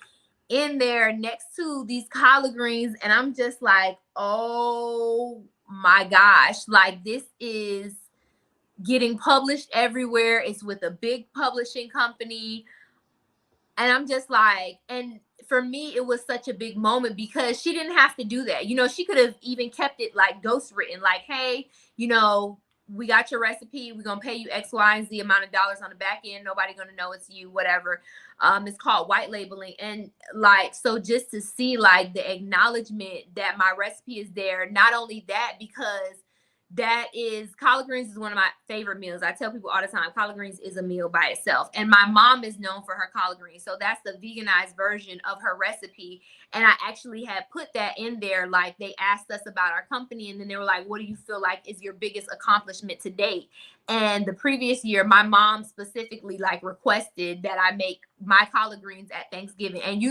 in there next to these collard greens. And I'm just like, oh my gosh, like this is getting published everywhere. It's with a big publishing company. And I'm just like, and for me, it was such a big moment, because she didn't have to do that. She could have even kept it like ghost written, like, hey, we got your recipe. We're going to pay you X, Y, and Z amount of dollars on the back end. Nobody going to know it's you, whatever. It's called white labeling. And like, so just to see like the acknowledgement that my recipe is there. Not only that, because collard greens is one of my favorite meals. I tell people all the time, collard greens is a meal by itself. And my mom is known for her collard greens. So that's the veganized version of her recipe. And I actually had put that in there. Like, they asked us about our company, and then they were like, what do you feel like is your biggest accomplishment to date? And the previous year, my mom specifically like requested that I make my collard greens at Thanksgiving. And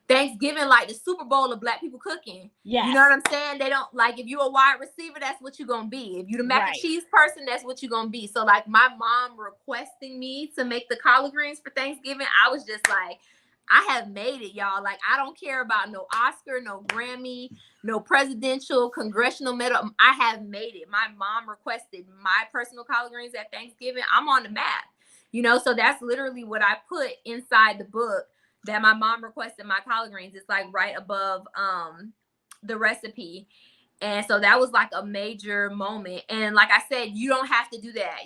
Thanksgiving, like the Super Bowl of Black people cooking. Yes. You know what I'm saying? They don't, like, if you a wide receiver, that's what you're gonna be. If you the mac and cheese person, that's what you're gonna be. So like, my mom requesting me to make the collard greens for Thanksgiving, I was just like, I have made it, y'all. Like, I don't care about no Oscar, no Grammy, no presidential, congressional medal. I have made it. My mom requested my personal collard greens at Thanksgiving. I'm on the map. So that's literally what I put inside the book, that my mom requested my collard greens. It's like right above the recipe. And so that was like a major moment. And like I said, you don't have to do that,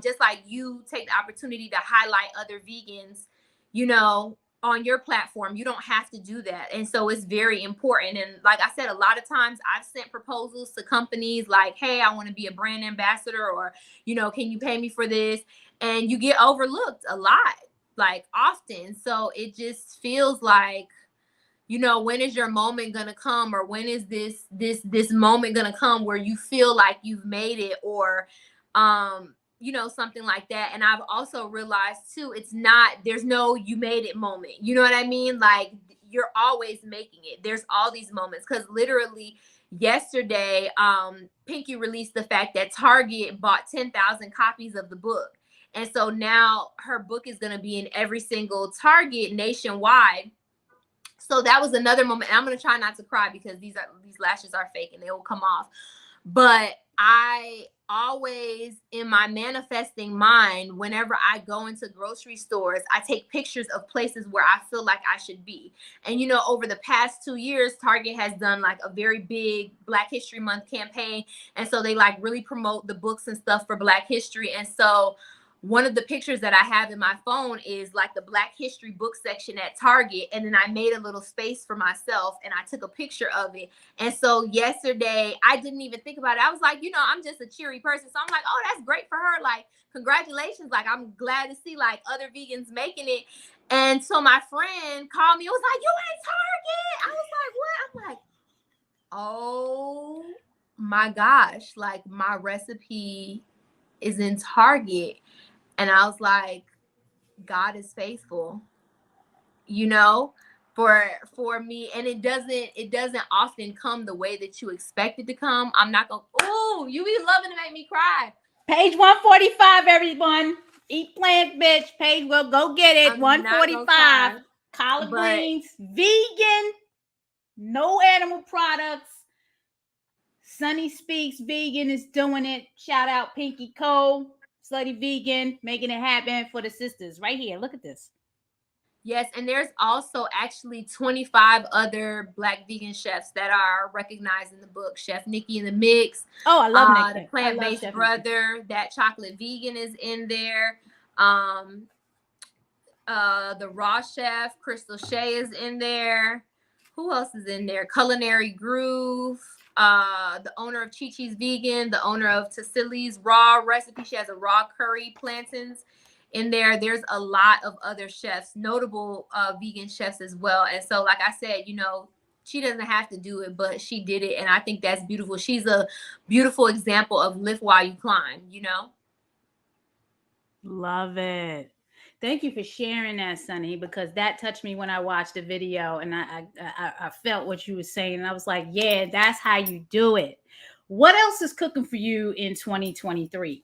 just like you take the opportunity to highlight other vegans, on your platform. You don't have to do that. And so it's very important. And like I said, a lot of times I've sent proposals to companies like, hey, I want to be a brand ambassador, or, can you pay me for this? And you get overlooked a lot, like often. So it just feels like, when is your moment gonna come? Or when is this moment gonna come where you feel like you've made it, or something like that. And I've also realized too, there's no you made it moment. You know what I mean? Like, you're always making it. There's all these moments, because literally yesterday, Pinky released the fact that Target bought 10,000 copies of the book. And so now her book is going to be in every single Target nationwide. So that was another moment. And I'm going to try not to cry, because these lashes are fake and they will come off. But I always, in my manifesting mind, whenever I go into grocery stores, I take pictures of places where I feel like I should be. And, over the past 2 years, Target has done like a very big Black History Month campaign. And so they like really promote the books and stuff for Black history. And so one of the pictures that I have in my phone is like the Black History book section at Target. And then I made a little space for myself and I took a picture of it. And so yesterday, I didn't even think about it. I was like, I'm just a cheery person. So I'm like, oh, that's great for her. Like, congratulations. Like, I'm glad to see like other vegans making it. And so my friend called me. It was like, you at Target? I was like, what? I'm like, oh my gosh. Like, my recipe is in Target. And I was like, God is faithful, for me. And it doesn't often come the way that you expect it to come. I'm not gonna, oh, you be loving to make me cry. Page 145, everyone. Eat plant, bitch. Page, well, go get it. 145. Collard greens, vegan, no animal products. Sunni Speaks Vegan is doing it. Shout out Pinky Cole, Slutty Vegan, making it happen for the sisters right here. Look at this. Yes, and there's also actually 25 other Black vegan chefs that are recognized in the book. Chef Nikki in the Mix, Oh, I love the Nikki. I love Plant-Based Chef Nikki. Brother, That Chocolate Vegan is in there. Um, the Raw Chef, Crystal Shea is in there. Who else is in there? Culinary Groove, the owner of Chi Chi's Vegan, the owner of Tassili's Raw Recipe. She has a raw curry plantains in there. There's a lot of other chefs, notable vegan chefs as well. And so, like I said, you know, she doesn't have to do it, but she did it. And I think that's beautiful. She's a beautiful example of live while you climb, you know? Love it. Thank you for sharing that, Sunny, because that touched me when I watched the video, and I felt what you were saying, and I was like, yeah, that's how you do it. What else is cooking for you in 2023?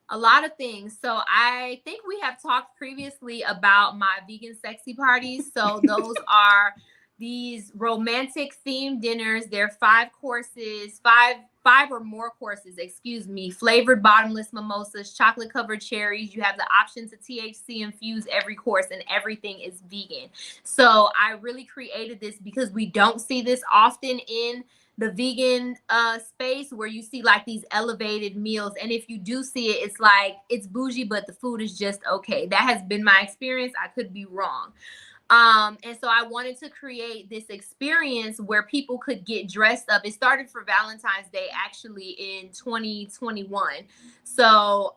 A lot of things. So I think we have talked previously about my vegan sexy parties. So those are these romantic themed dinners. They're 5 courses, five or more courses, excuse me, flavored bottomless mimosas, chocolate covered cherries. You have the option to THC infuse every course, and everything is vegan. So I really created this because we don't see this often in the vegan space, where you see like these elevated meals, and if you do see it, it's like it's bougie, but the food is just okay. That has been my experience. I could be wrong. And so I wanted to create this experience where people could get dressed up. It started for Valentine's Day actually in 2021. So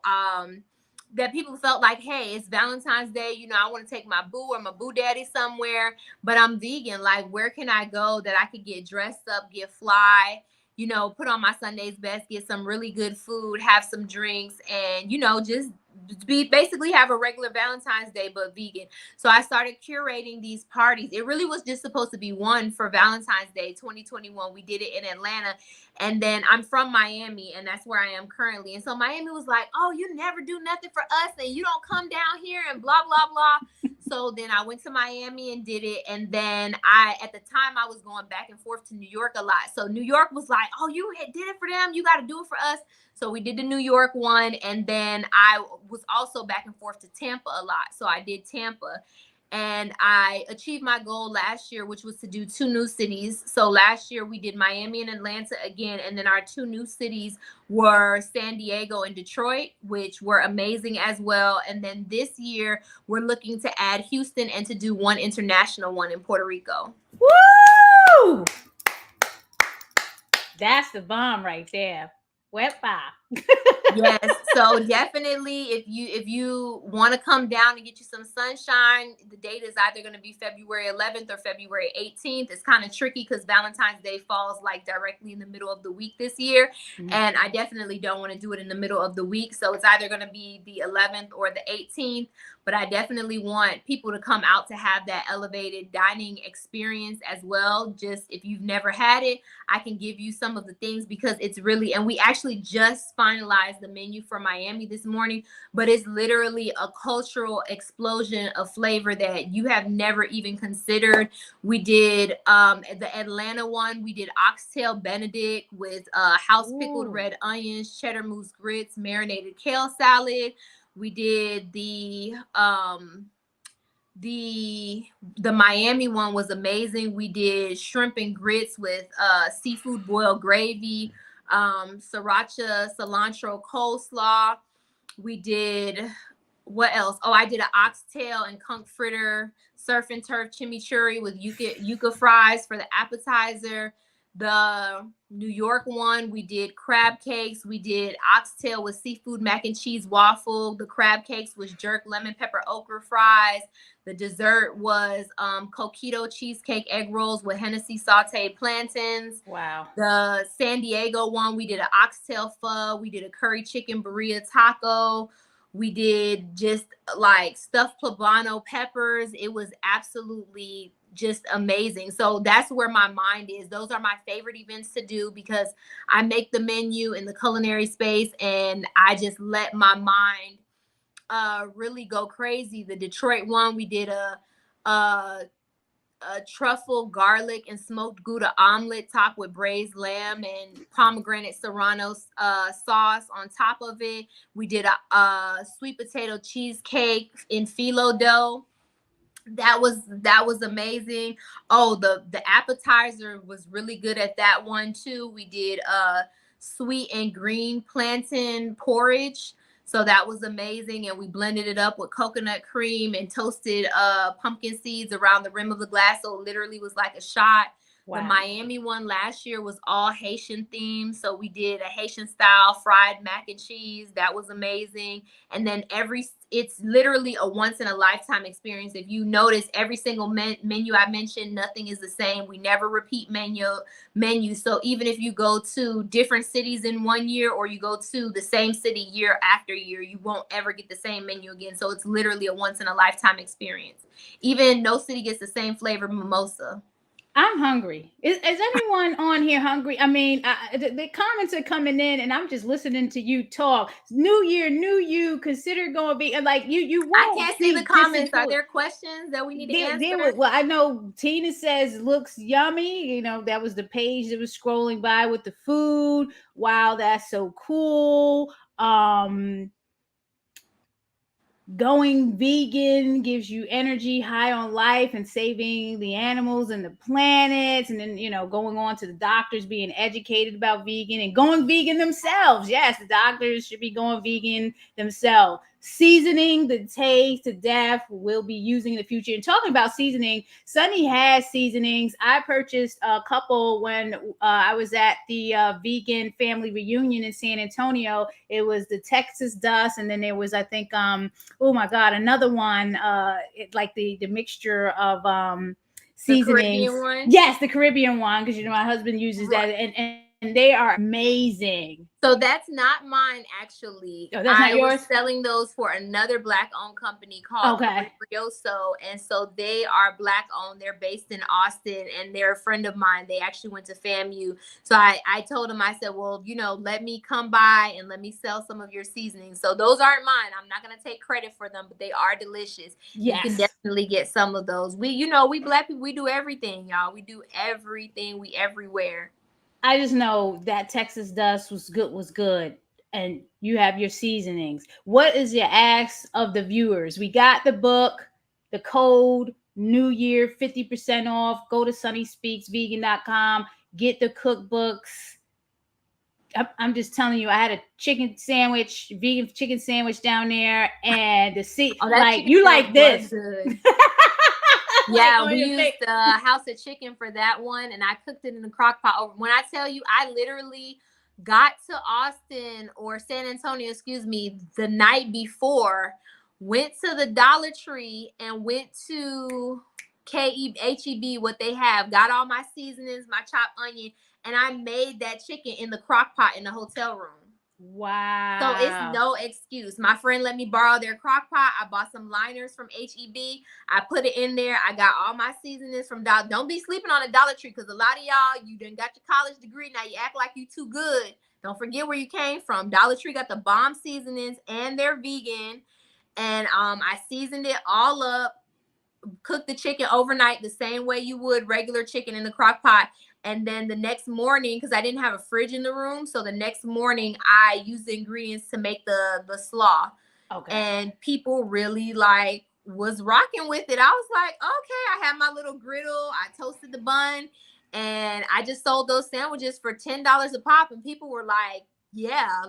that people felt like, hey, it's Valentine's Day, you know, I want to take my boo or my boo daddy somewhere, but I'm vegan. Like, where can I go that I could get dressed up, get fly, you know, put on my Sunday's best, get some really good food, have some drinks, and, you know, just basically have a regular Valentine's Day, but vegan. So I started curating these parties. It really was just supposed to be one for Valentine's Day 2021. We did it in Atlanta. And then I'm from Miami, and that's where I am currently. And so Miami was like, oh, you never do nothing for us, and you don't come down here and blah, blah, blah. So then I went to Miami and did it. And then at the time, I was going back and forth to New York a lot. So New York was like, oh, you did it for them. You got to do it for us. So we did the New York one. And then I was also back and forth to Tampa a lot. So I did Tampa. And I achieved my goal last year, which was to do 2 new cities. So last year we did Miami and Atlanta again. And then our 2 new cities were San Diego and Detroit, which were amazing as well. And then this year we're looking to add Houston and to do 1 international one in Puerto Rico. Woo! That's the bomb right there. Wet fire. Yes, so definitely if you want to come down and get you some sunshine, the date is either going to be February 11th or February 18th. It's kind of tricky because Valentine's Day falls like directly in the middle of the week this year. Mm-hmm. And I definitely don't want to do it in the middle of the week. So it's either going to be the 11th or the 18th. But I definitely want people to come out to have that elevated dining experience as well. Just if you've never had it, I can give you some of the things, because it's really, and we actually just finalized the menu for Miami this morning, but it's literally a cultural explosion of flavor that you have never even considered. We did the Atlanta one. We did oxtail Benedict with house pickled red onions, cheddar mousse grits, marinated kale salad. We did the Miami one was amazing. We did shrimp and grits with seafood boiled gravy, sriracha cilantro coleslaw. We did, what else? Oh, I did an oxtail and conch fritter surf and turf chimichurri with yuca fries for the appetizer. The New York one, we did crab cakes. We did oxtail with seafood mac and cheese waffle. The crab cakes was jerk lemon pepper okra fries. The dessert was coquito cheesecake egg rolls with Hennessy sauteed plantains. Wow. The San Diego one, we did an oxtail pho. We did a curry chicken burrito taco. We did just like stuffed poblano peppers. It was absolutely just amazing. So that's where my mind is. Those are my favorite events to do, because I make the menu in the culinary space and I just let my mind really go crazy. The Detroit one, we did a truffle, garlic, and smoked Gouda omelet topped with braised lamb and pomegranate serrano sauce on top of it. We did a sweet potato cheesecake in phyllo dough. That was amazing. Oh, the appetizer was really good at that one too. We did sweet and green plantain porridge. So that was amazing. And we blended it up with coconut cream and toasted pumpkin seeds around the rim of the glass. So it literally was like a shot. The Wow. Miami one last year was all Haitian themed. So we did a Haitian style fried mac and cheese. That was amazing. And then it's literally a once in a lifetime experience. If you notice, every single menu I mentioned, nothing is the same. We never repeat menu. So even if you go to different cities in 1 year, or you go to the same city year after year, you won't ever get the same menu again. So it's literally a once in a lifetime experience. Even no city gets the same flavor mimosa. I'm hungry. Is anyone on here hungry? I mean, the comments are coming in, and I'm just listening to you talk. New year, new you. Consider going vegan. Like you I won't can't see the see comments. Are disappoint- there questions that we need to answer? Well, I know Tina says looks yummy. You know, that was the page that was scrolling by with the food. Wow, that's so cool. Going vegan gives you energy, high on life, and saving the animals and the planets. And then, you know, going on to the doctors being educated about vegan and going vegan themselves. Yes, the doctors should be going vegan themselves. Seasoning the taste to death, will be using in the future. And talking about seasoning, Sunny has seasonings. I purchased a couple when I was at the vegan family reunion in San Antonio. It was the Texas dust, and then there was, I think, oh my God, another one, like the mixture of seasonings. The Caribbean one? Yes, the Caribbean one, because you know my husband uses that, and they are amazing. So that's not mine, actually. Oh, that's not I yours? was selling those for another Black-owned company called Brioso, and so they are Black-owned. They're based in Austin, and they're a friend of mine. They actually went to FAMU. So I told them, I said, well, you know, let me come by and let me sell some of your seasonings. So those aren't mine. I'm not going to take credit for them, but they are delicious. Yes. You can definitely get some of those. We Black people, we do everything, y'all. We do everything. We everywhere. I just know that Texas dust was good, and you have your seasonings. What is your ask of the viewers? We got the book, the code, New Year, 50% off. Go to sunnyspeaksvegan.com, get the cookbooks. I'm just telling you, I had a chicken sandwich, vegan chicken sandwich down there, and you like this. Yeah, we used the House of Chicken for that one, and I cooked it in the crock pot. When I tell you, I literally got to Austin or San Antonio, excuse me, the night before, went to the Dollar Tree and went to HEB, what they have, got all my seasonings, my chopped onion, and I made that chicken in the crock pot in the hotel room. Wow. So it's no excuse. My friend let me borrow their crock pot. I bought some liners from HEB. I put it in there. I got all my seasonings from Dollar. Don't be sleeping on a Dollar Tree, because a lot of y'all, you done got your college degree. Now you act like you too good. Don't forget where you came from. Dollar Tree got the bomb seasonings, and they're vegan. And I seasoned it all up, cooked the chicken overnight the same way you would regular chicken in the crock pot. And then the next morning, because I didn't have a fridge in the room, so the next morning I used the ingredients to make the slaw. Okay. And people really was rocking with it. I was like, okay. I had my little griddle. I toasted the bun, and I just sold those sandwiches for $10 a pop. And people were like, yeah,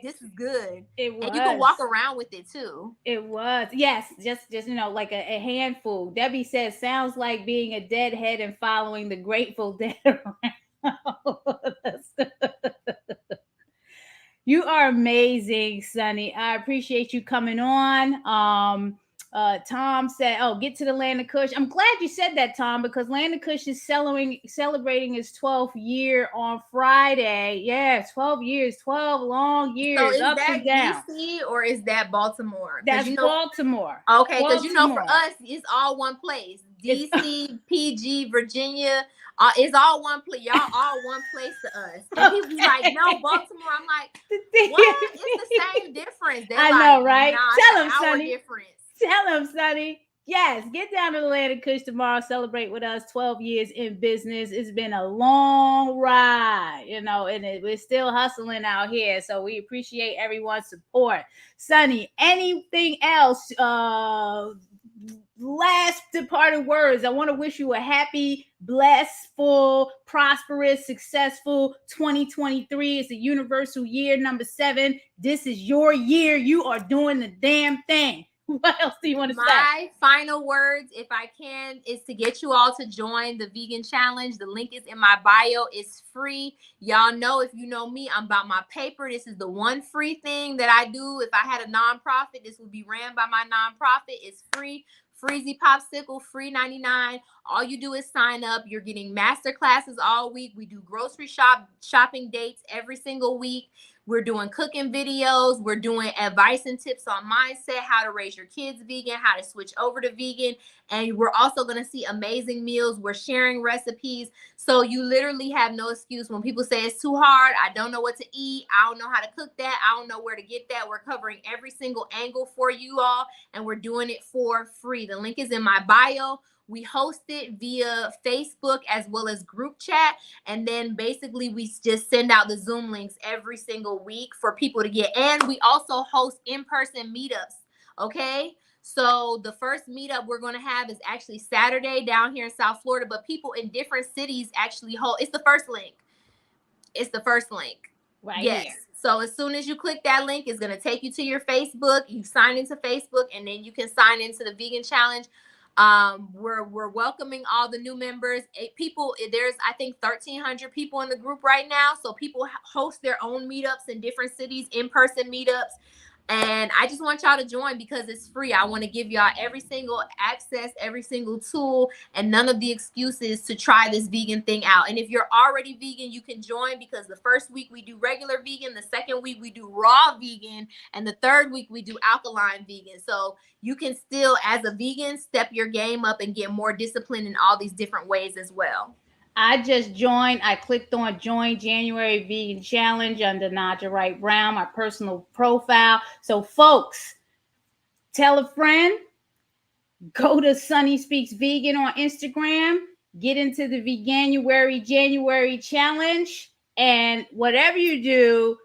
this is good. It was. And you can walk around with it too. It was. Yes, just you know, like a handful. Debbie says, sounds like being a deadhead and following the Grateful Dead around. You are amazing, Sunny. I appreciate you coming on. Tom said, "Oh, get to the Land of Kush." I'm glad you said that, Tom, because Land of Kush is celebrating its 12th year on Friday. Yeah, 12 years, 12 long years. So is ups that and downs. DC or is that Baltimore? That's Baltimore. Okay, because for us, it's all one place. DC, PG, Virginia, it's all one place. Y'all all one place to us. And people be like, no, Baltimore. I'm like, what? It's the same difference. They're know, right? Nah, Tell them, Sunny. Difference. Tell them, Sunny. Yes, get down to the Land of Kush tomorrow. Celebrate with us 12 years in business. It's been a long ride, you know, and we're still hustling out here. So we appreciate everyone's support. Sunny, anything else last departing words. I want to wish you a happy, blessed, full, prosperous, successful 2023. It's the universal year number 7. This is your year. You are doing the damn thing. What else do you want to say? My final words, if I can, is to get you all to join the vegan challenge. The link is in my bio. It's free. Y'all know, if you know me, I'm about my paper. This is the one free thing that I do. If I had a nonprofit, this would be ran by my nonprofit. It's free. Freezy Popsicle, free 99. All you do is sign up. You're getting master classes all week. We do grocery shopping dates every single week. We're doing cooking videos. We're doing advice and tips on mindset, how to raise your kids vegan, how to switch over to vegan. And we're also going to see amazing meals. We're sharing recipes. So you literally have no excuse when people say it's too hard. I don't know what to eat. I don't know how to cook that. I don't know where to get that. We're covering every single angle for you all, and we're doing it for free. The link is in my bio. We host it via Facebook as well as group chat. And then basically we just send out the Zoom links every single week for people to get. And we also host in-person meetups. Okay. So the first meetup we're going to have is actually Saturday down here in South Florida, but people in different cities actually hold. It's the first link. It's the first link. Right yes. here. So as soon as you click that link, it's going to take you to your Facebook. You sign into Facebook, and then you can sign into the vegan challenge. We're welcoming all the new members. There's I think 1,300 people in the group right now. So people host their own meetups in different cities, in-person meetups. And I just want y'all to join because it's free. I want to give y'all every single access, every single tool, and none of the excuses to try this vegan thing out. And if you're already vegan, you can join, because the first week we do regular vegan, the second week we do raw vegan, and the third week we do alkaline vegan. So you can still, as a vegan, step your game up and get more discipline in all these different ways as well. I just joined. I clicked on Join January Vegan Challenge under Naijha Wright Brown, my personal profile. So, folks, tell a friend. Go to Sunni Speaks Vegan on Instagram. Get into the Veganuary January Challenge. And whatever you do,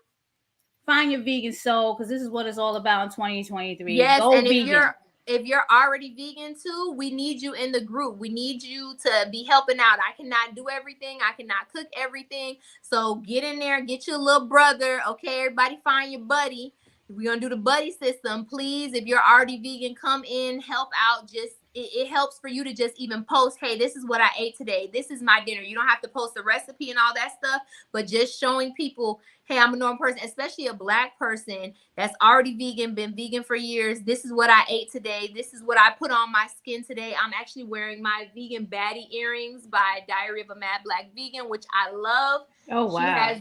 find your vegan soul, because this is what it's all about in 2023. Yes, Go and vegan. if you're already vegan too, we need you in the group. We need you to be helping out. I cannot do everything. I cannot cook everything. So get in there, get your little brother. Okay, everybody find your buddy. We're going to do the buddy system. Please, if you're already vegan, come in, help out. Just it helps for you to just even post, hey, this is what I ate today. This is my dinner. You don't have to post a recipe and all that stuff, but just showing people, hey, I'm a normal person, especially a Black person that's already vegan, been vegan for years. This is what I ate today. This is what I put on my skin today. I'm actually wearing my vegan baddie earrings by Diary of a Mad Black Vegan, which I love. Oh, wow.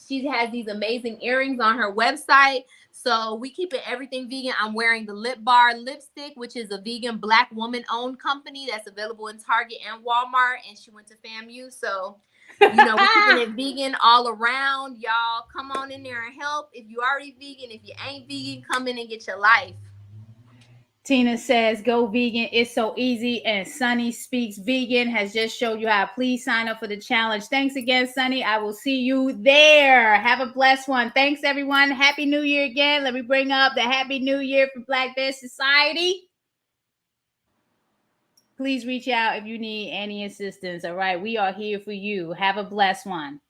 She has these amazing earrings on her website. So we keep it everything vegan. I'm wearing the Lip Bar lipstick, which is a vegan Black woman-owned company that's available in Target and Walmart. And she went to FAMU. So, we're keeping it vegan all around. Y'all come on in there and help. If you already vegan, if you ain't vegan, come in and get your life. Tina says, go vegan. It's so easy. And Sunni Speaks Vegan has just showed you how. Please sign up for the challenge. Thanks again, Sunni. I will see you there. Have a blessed one. Thanks, everyone. Happy New Year again. Let me bring up the Happy New Year for Black Veg Society. Please reach out if you need any assistance. All right. We are here for you. Have a blessed one.